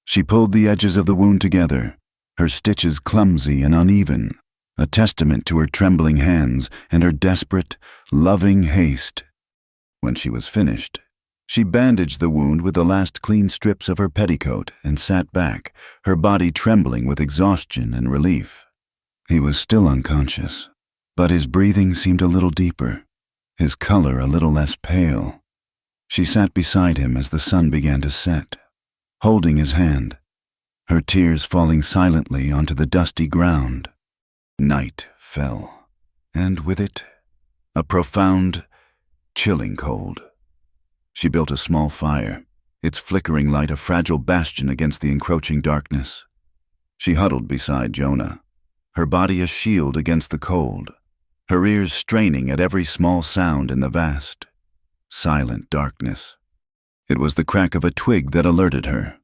[SPEAKER 1] She pulled the edges of the wound together, her stitches clumsy and uneven, a testament to her trembling hands and her desperate, loving haste. When she was finished, she bandaged the wound with the last clean strips of her petticoat and sat back, her body trembling with exhaustion and relief. He was still unconscious, but his breathing seemed a little deeper, his color a little less pale. She sat beside him as the sun began to set, holding his hand, her tears falling silently onto the dusty ground. Night fell, and with it, a profound, chilling cold. She built a small fire, its flickering light a fragile bastion against the encroaching darkness. She huddled beside Jonah, her body a shield against the cold, her ears straining at every small sound in the vast, silent darkness. It was the crack of a twig that alerted her.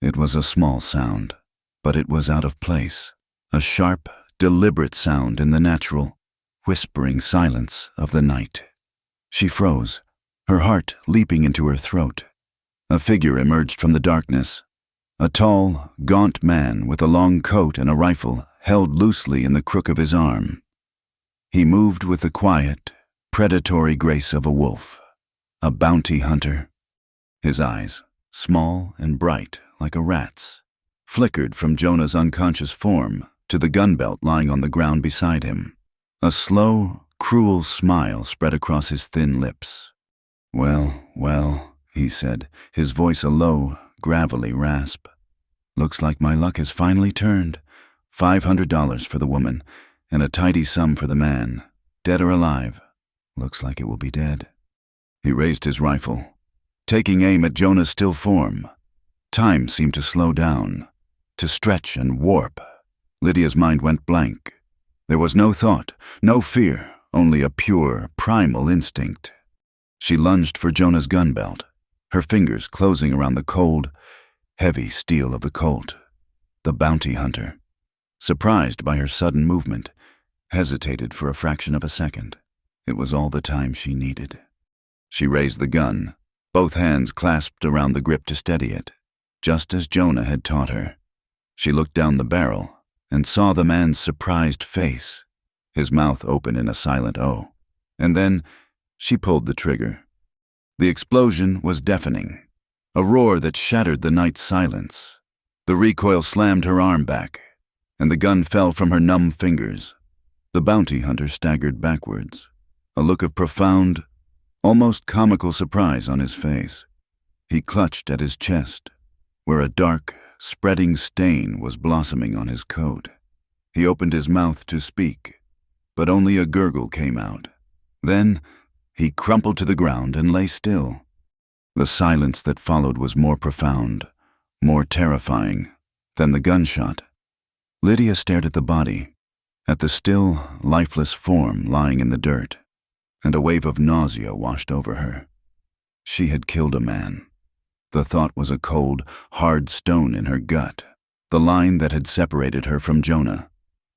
[SPEAKER 1] It was a small sound, but it was out of place, a sharp, deliberate sound in the natural, whispering silence of the night. She froze, her heart leaping into her throat. A figure emerged from the darkness, a tall, gaunt man with a long coat and a rifle held loosely in the crook of his arm. He moved with the quiet, predatory grace of a wolf, a bounty hunter. His eyes, small and bright like a rat's, flickered from Jonah's unconscious form to the gun belt lying on the ground beside him. A slow, cruel smile spread across his thin lips. "Well, well," he said, his voice a low, gravelly rasp. "Looks like my luck has finally turned. $500 for the woman, and a tidy sum for the man, dead or alive. Looks like it will be dead." He raised his rifle, taking aim at Jonah's still form. Time seemed to slow down, to stretch and warp. Lydia's mind went blank. There was no thought, no fear, only a pure, primal instinct. She lunged for Jonah's gun belt, her fingers closing around the cold, heavy steel of the Colt. The bounty hunter, surprised by her sudden movement, hesitated for a fraction of a second. It was all the time she needed. She raised the gun, both hands clasped around the grip to steady it, just as Jonah had taught her. She looked down the barrel and saw the man's surprised face, his mouth open in a silent O. And then she pulled the trigger. The explosion was deafening, a roar that shattered the night's silence. The recoil slammed her arm back, and the gun fell from her numb fingers. The bounty hunter staggered backwards, a look of profound, almost comical surprise on his face. He clutched at his chest, where a dark, spreading stain was blossoming on his coat. He opened his mouth to speak, but only a gurgle came out. Then He crumpled to the ground and lay still. The silence that followed was more profound, more terrifying than the gunshot. Lydia stared at the body, at the still, lifeless form lying in the dirt, and a wave of nausea washed over her. She had killed a man. The thought was a cold, hard stone in her gut, the line that had separated her from Jonah,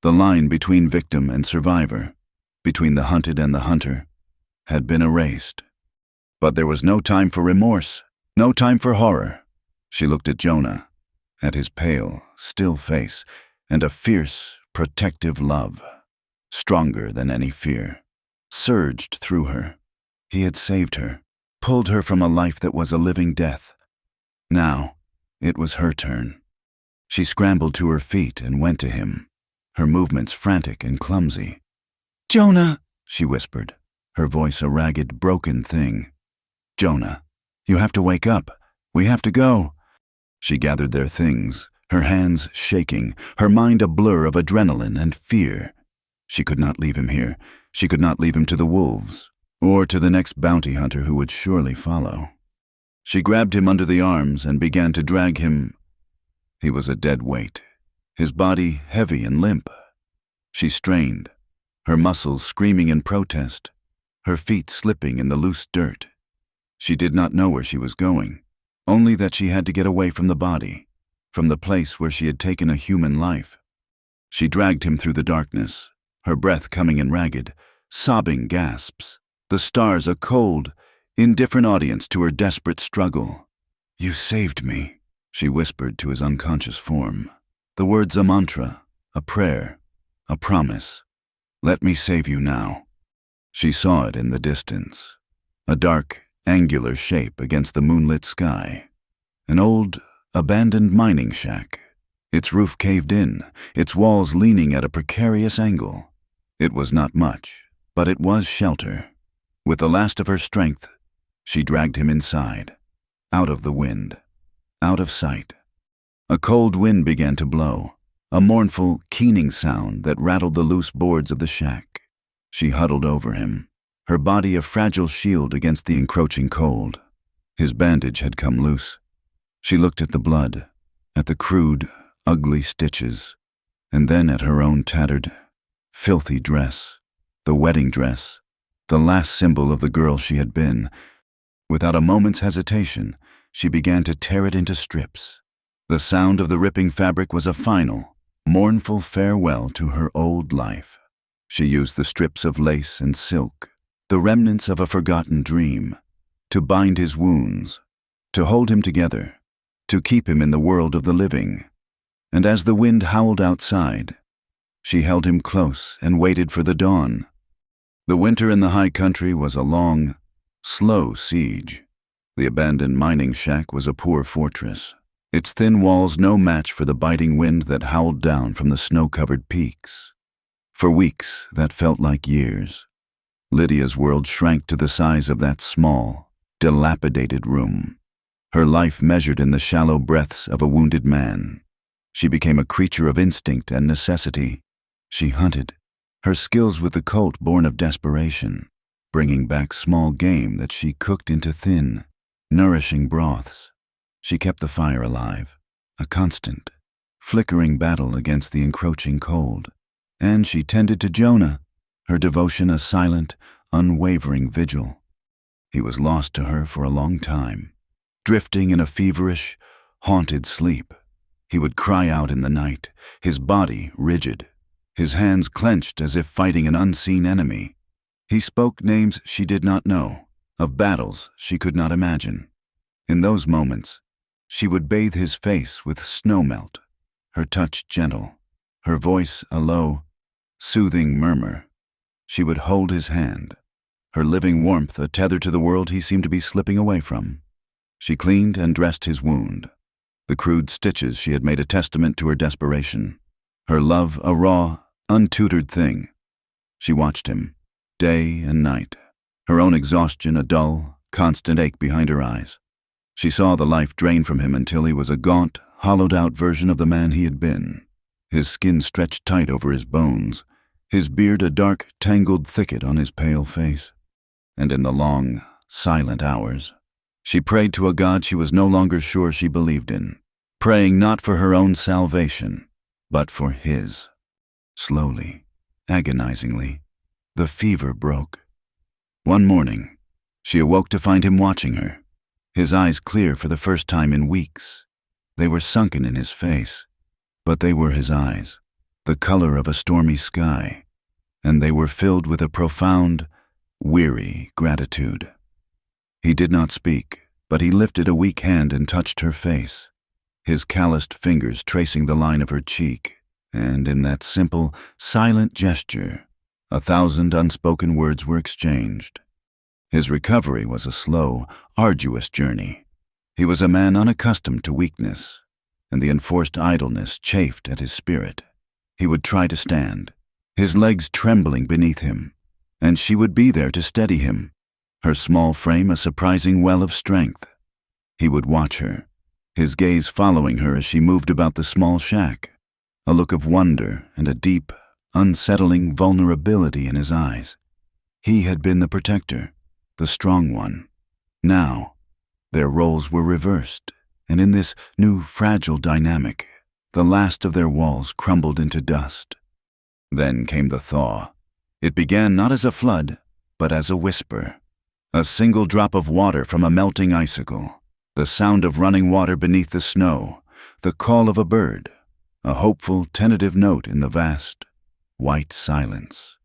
[SPEAKER 1] the line between victim and survivor, between the hunted and the hunter, had been erased. But there was no time for remorse, no time for horror. She looked at Jonah, at his pale, still face, and a fierce, protective love, stronger than any fear, surged through her. He had saved her, pulled her from a life that was a living death. Now, it was her turn. She scrambled to her feet and went to him, her movements frantic and clumsy. "Jonah," she whispered, her voice a ragged, broken thing. "Jonah, you have to wake up. We have to go." She gathered their things, her hands shaking, her mind a blur of adrenaline and fear. She could not leave him here. She could not leave him to the wolves, or to the next bounty hunter who would surely follow. She grabbed him under the arms and began to drag him. He was a dead weight, his body heavy and limp. She strained, her muscles screaming in protest, her feet slipping in the loose dirt. She did not know where she was going, only that she had to get away from the body, from the place where she had taken a human life. She dragged him through the darkness, her breath coming in ragged, sobbing gasps, the stars a cold, indifferent audience to her desperate struggle. "You saved me," she whispered to his unconscious form. The words a mantra, a prayer, a promise. "Let me save you now." She saw it in the distance, a dark, angular shape against the moonlit sky. An old, abandoned mining shack, its roof caved in, its walls leaning at a precarious angle. It was not much, but it was shelter. With the last of her strength, she dragged him inside, out of the wind, out of sight. A cold wind began to blow, a mournful, keening sound that rattled the loose boards of the shack. She huddled over him, her body a fragile shield against the encroaching cold. His bandage had come loose. She looked at the blood, at the crude, ugly stitches, and then at her own tattered, filthy dress, the wedding dress, the last symbol of the girl she had been. Without a moment's hesitation, she began to tear it into strips. The sound of the ripping fabric was a final, mournful farewell to her old life. She used the strips of lace and silk, the remnants of a forgotten dream, to bind his wounds, to hold him together, to keep him in the world of the living. And as the wind howled outside, she held him close and waited for the dawn. The winter in the high country was a long, slow siege. The abandoned mining shack was a poor fortress, its thin walls no match for the biting wind that howled down from the snow-covered peaks. For weeks, that felt like years. Lydia's world shrank to the size of that small, dilapidated room. Her life measured in the shallow breaths of a wounded man. She became a creature of instinct and necessity. She hunted, her skills with the Colt born of desperation, bringing back small game that she cooked into thin, nourishing broths. She kept the fire alive, a constant, flickering battle against the encroaching cold. And she tended to Jonah, her devotion a silent, unwavering vigil. He was lost to her for a long time, drifting in a feverish, haunted sleep. He would cry out in the night, his body rigid, his hands clenched as if fighting an unseen enemy. He spoke names she did not know, of battles she could not imagine. In those moments, she would bathe his face with snowmelt, her touch gentle, her voice a low, soothing murmur. She would hold his hand, her living warmth a tether to the world he seemed to be slipping away from. She cleaned and dressed his wound. The crude stitches she had made a testament to her desperation, her love a raw, untutored thing. She watched him, day and night, her own exhaustion a dull, constant ache behind her eyes. She saw the life drain from him until he was a gaunt, hollowed-out version of the man he had been, his skin stretched tight over his bones, his beard a dark, tangled thicket on his pale face. and in the long, silent hours, she prayed to a God she was no longer sure she believed in, praying not for her own salvation, but for his. Slowly, agonizingly, the fever broke. One morning, she awoke to find him watching her, his eyes clear for the first time in weeks. They were sunken in his face, but they were his eyes, the color of a stormy sky, and they were filled with a profound, weary gratitude. He did not speak, but he lifted a weak hand and touched her face, his calloused fingers tracing the line of her cheek, and in that simple, silent gesture, 1,000 unspoken words were exchanged. His recovery was a slow, arduous journey. He was a man unaccustomed to weakness, and the enforced idleness chafed at his spirit. He would try to stand, his legs trembling beneath him, and she would be there to steady him, her small frame a surprising well of strength. He would watch her, his gaze following her as she moved about the small shack, a look of wonder and a deep, unsettling vulnerability in his eyes. He had been the protector, the strong one. Now, their roles were reversed, and in this new fragile dynamic, the last of their walls crumbled into dust. Then came the thaw. It began not as a flood, but as a whisper. A single drop of water from a melting icicle, the sound of running water beneath the snow, the call of a bird, a hopeful, tentative note in the vast, white silence.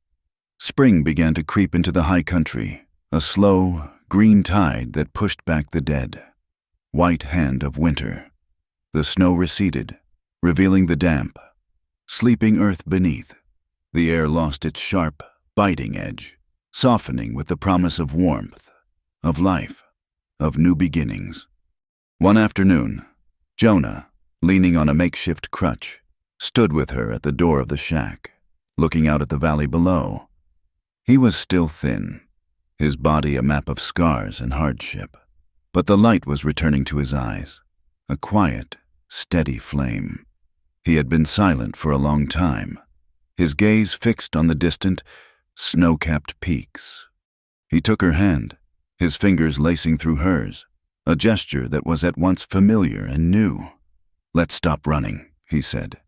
[SPEAKER 1] Spring began to creep into the high country, a slow, green tide that pushed back the dead. White hand of winter. The snow receded, revealing the damp, sleeping earth beneath. The air lost its sharp, biting edge, softening with the promise of warmth, of life, of new beginnings. One afternoon, Jonah, leaning on a makeshift crutch, stood with her at the door of the shack, looking out at the valley below. He was still thin, his body a map of scars and hardship, but the light was returning to his eyes, a quiet, steady flame. He had been silent for a long time, his gaze fixed on the distant, snow-capped peaks. He took her hand, his fingers lacing through hers, a gesture that was at once familiar and new. "Let's stop running," he said,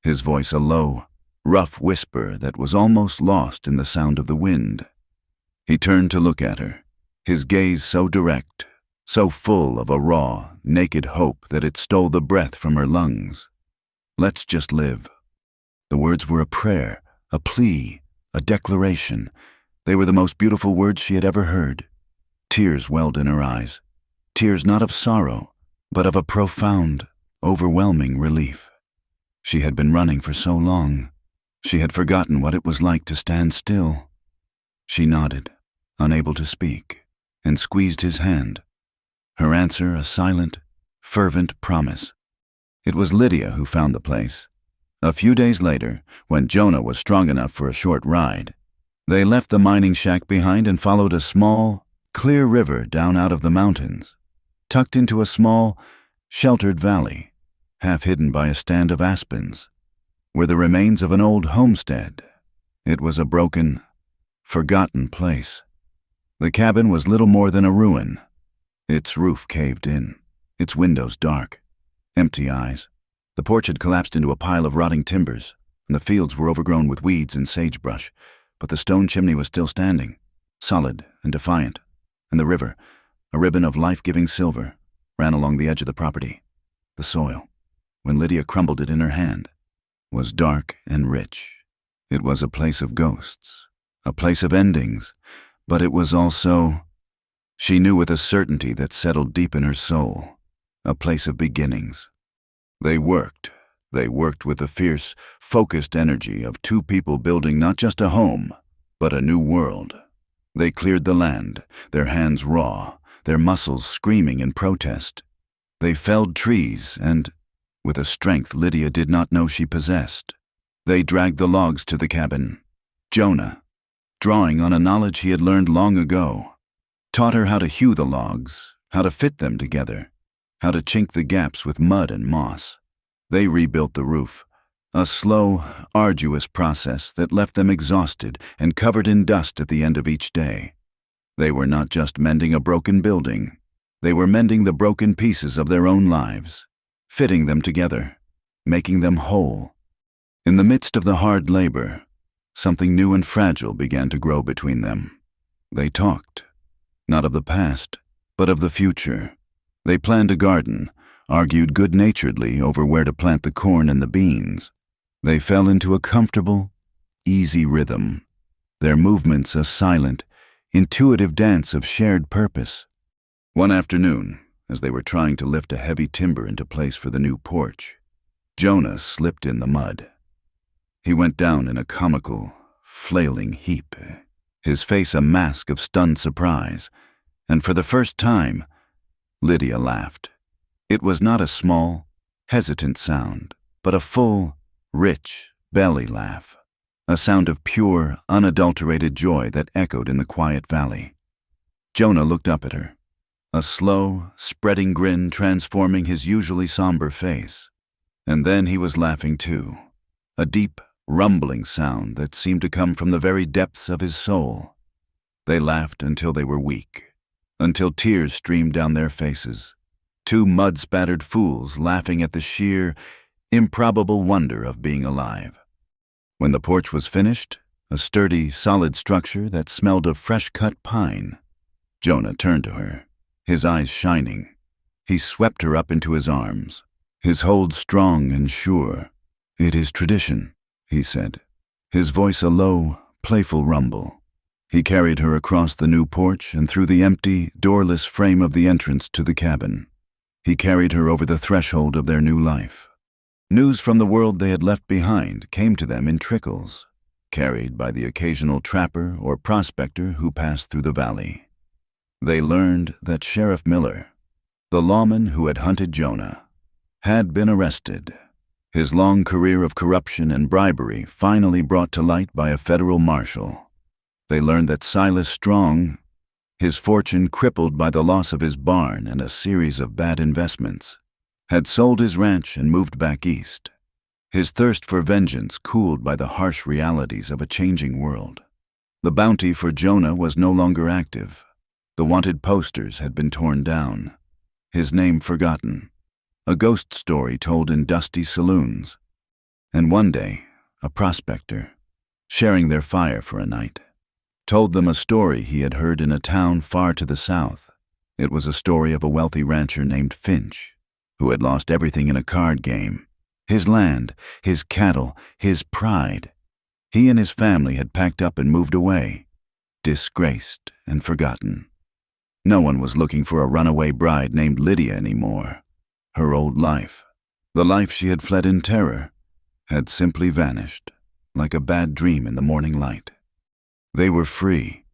[SPEAKER 1] his voice a low, rough whisper that was almost lost in the sound of the wind. He turned to look at her, his gaze so direct, so full of a raw, naked hope that it stole the breath from her lungs. "Let's just live." The words were a prayer, a plea, a declaration. They were the most beautiful words she had ever heard. Tears welled in her eyes, tears not of sorrow, but of a profound, overwhelming relief. She had been running for so long, she had forgotten what it was like to stand still. She nodded, unable to speak, and squeezed his hand. Her answer a silent, fervent promise. It was Lydia who found the place. A few days later, when Jonah was strong enough for a short ride, they left the mining shack behind and followed a small, clear river down out of the mountains, tucked into a small, sheltered valley, half hidden by a stand of aspens, were the remains of an old homestead. It was a broken, forgotten place. The cabin was little more than a ruin, its roof caved in, its windows dark, empty eyes. The porch had collapsed into a pile of rotting timbers, and the fields were overgrown with weeds and sagebrush, but the stone chimney was still standing, solid and defiant, and the river, a ribbon of life-giving silver, ran along the edge of the property. The soil, when Lydia crumbled it in her hand, was dark and rich. It was a place of ghosts, a place of endings, but it was also, she knew with a certainty that settled deep in her soul, a place of beginnings. They worked with the fierce, focused energy of two people building not just a home, but a new world. They cleared the land, their hands raw, their muscles screaming in protest. They felled trees and, with a strength Lydia did not know she possessed, they dragged the logs to the cabin. Jonah, drawing on a knowledge he had learned long ago, taught her how to hew the logs, how to fit them together, how to chink the gaps with mud and moss. They rebuilt the roof, a slow, arduous process that left them exhausted and covered in dust at the end of each day. They were not just mending a broken building. They were mending the broken pieces of their own lives, fitting them together, making them whole. In the midst of the hard labor, something new and fragile began to grow between them. They talked, not of the past, but of the future. They planned a garden, argued good-naturedly over where to plant the corn and the beans. They fell into a comfortable, easy rhythm, their movements a silent, intuitive dance of shared purpose. One afternoon, as they were trying to lift a heavy timber into place for the new porch, Jonah slipped in the mud. He went down in a comical, flailing heap, his face a mask of stunned surprise, and for the first time, Lydia laughed. It was not a small, hesitant sound, but a full, rich, belly laugh, a sound of pure, unadulterated joy that echoed in the quiet valley. Jonah looked up at her, a slow, spreading grin transforming his usually somber face. And then he was laughing too, a deep, rumbling sound that seemed to come from the very depths of his soul. They laughed until they were weak, until tears streamed down their faces. Two mud-spattered fools laughing at the sheer, improbable wonder of being alive. When the porch was finished, a sturdy, solid structure that smelled of fresh-cut pine, Jonah turned to her, his eyes shining. He swept her up into his arms, his hold strong and sure. "It is tradition," he said, his voice a low, playful rumble. He carried her across the new porch and through the empty, doorless frame of the entrance to the cabin. He carried her over the threshold of their new life. News from the world they had left behind came to them in trickles, carried by the occasional trapper or prospector who passed through the valley. They learned that Sheriff Miller, the lawman who had hunted Jonah, had been arrested, his long career of corruption and bribery finally brought to light by a federal marshal. They learned that Silas Strong, his fortune crippled by the loss of his barn and a series of bad investments, had sold his ranch and moved back east, his thirst for vengeance cooled by the harsh realities of a changing world. The bounty for Jonah was no longer active. The wanted posters had been torn down, his name forgotten, a ghost story told in dusty saloons. And one day, a prospector, sharing their fire for a night, told them a story he had heard in a town far to the south. It was a story of a wealthy rancher named Finch, who had lost everything in a card game, his land, his cattle, his pride. He and his family had packed up and moved away, disgraced and forgotten. No one was looking for a runaway bride named Lydia anymore. Her old life, the life she had fled in terror, had simply vanished, like a bad dream in the morning light. They were free.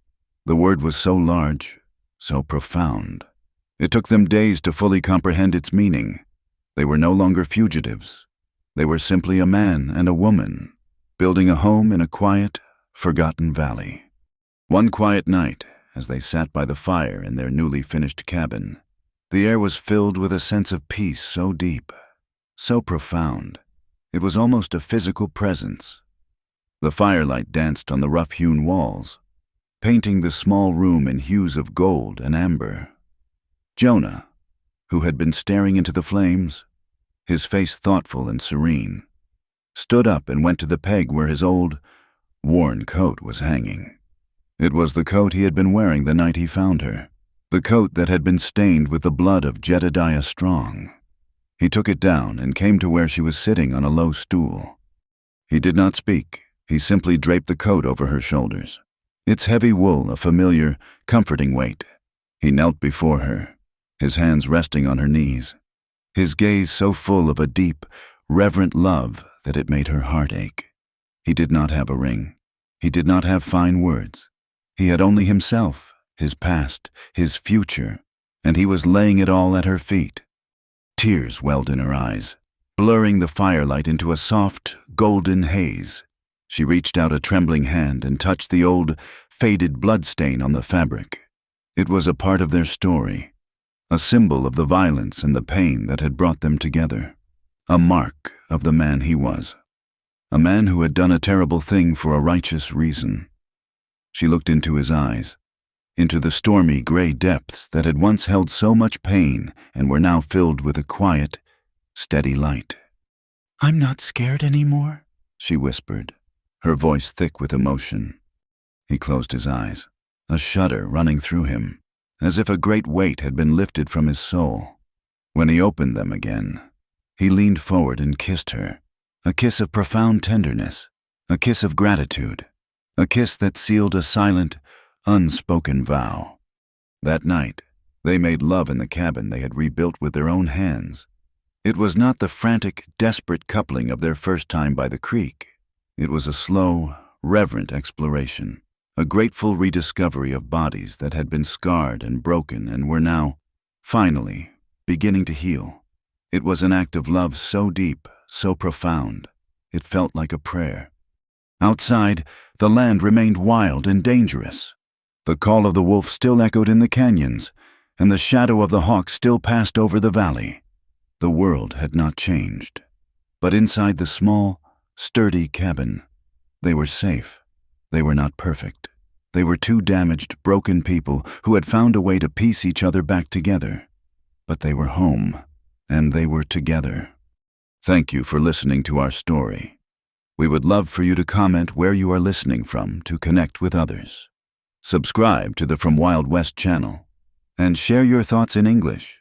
[SPEAKER 1] The word was so large, so profound. It took them days to fully comprehend its meaning. They were no longer fugitives. They were simply a man and a woman, building a home in a quiet, forgotten valley. One quiet night, as they sat by the fire in their newly finished cabin, the air was filled with a sense of peace so deep, so profound. It was almost a physical presence. The firelight danced on the rough-hewn walls, painting the small room in hues of gold and amber. Jonah, who had been staring into the flames, his face thoughtful and serene, stood up and went to the peg where his old, worn coat was hanging. It was the coat he had been wearing the night he found her, the coat that had been stained with the blood of Jedediah Strong. He took it down and came to where she was sitting on a low stool. He did not speak. He simply draped the coat over her shoulders, its heavy wool a familiar, comforting weight. He knelt before her, his hands resting on her knees, his gaze so full of a deep, reverent love that it made her heart ache. He did not have a ring. He did not have fine words. He had only himself, his past, his future, and he was laying it all at her feet. Tears welled in her eyes, blurring the firelight into a soft, golden haze. She reached out a trembling hand and touched the old, faded bloodstain on the fabric. It was a part of their story, a symbol of the violence and the pain that had brought them together, a mark of the man he was, a man who had done a terrible thing for a righteous reason. She looked into his eyes, into the stormy gray depths that had once held so much pain and were now filled with a quiet, steady light.
[SPEAKER 2] I'm not scared anymore,
[SPEAKER 1] she whispered, her voice thick with emotion. He closed his eyes, a shudder running through him, as if a great weight had been lifted from his soul. When he opened them again, he leaned forward and kissed her, a kiss of profound tenderness, a kiss of gratitude, a kiss that sealed a silent, unspoken vow. That night, they made love in the cabin they had rebuilt with their own hands. It was not the frantic, desperate coupling of their first time by the creek. It was a slow, reverent exploration, a grateful rediscovery of bodies that had been scarred and broken and were now, finally, beginning to heal. It was an act of love so deep, so profound, it felt like a prayer. Outside, the land remained wild and dangerous. The call of the wolf still echoed in the canyons, and the shadow of the hawk still passed over the valley. The world had not changed. But inside the small, sturdy cabin, they were safe. They were not perfect. They were two damaged, broken people who had found a way to piece each other back together. But they were home, and they were together. Thank you for listening to our story. We would love for you to comment where you are listening from to connect with others. Subscribe to the From Wild West channel, and share your thoughts in English.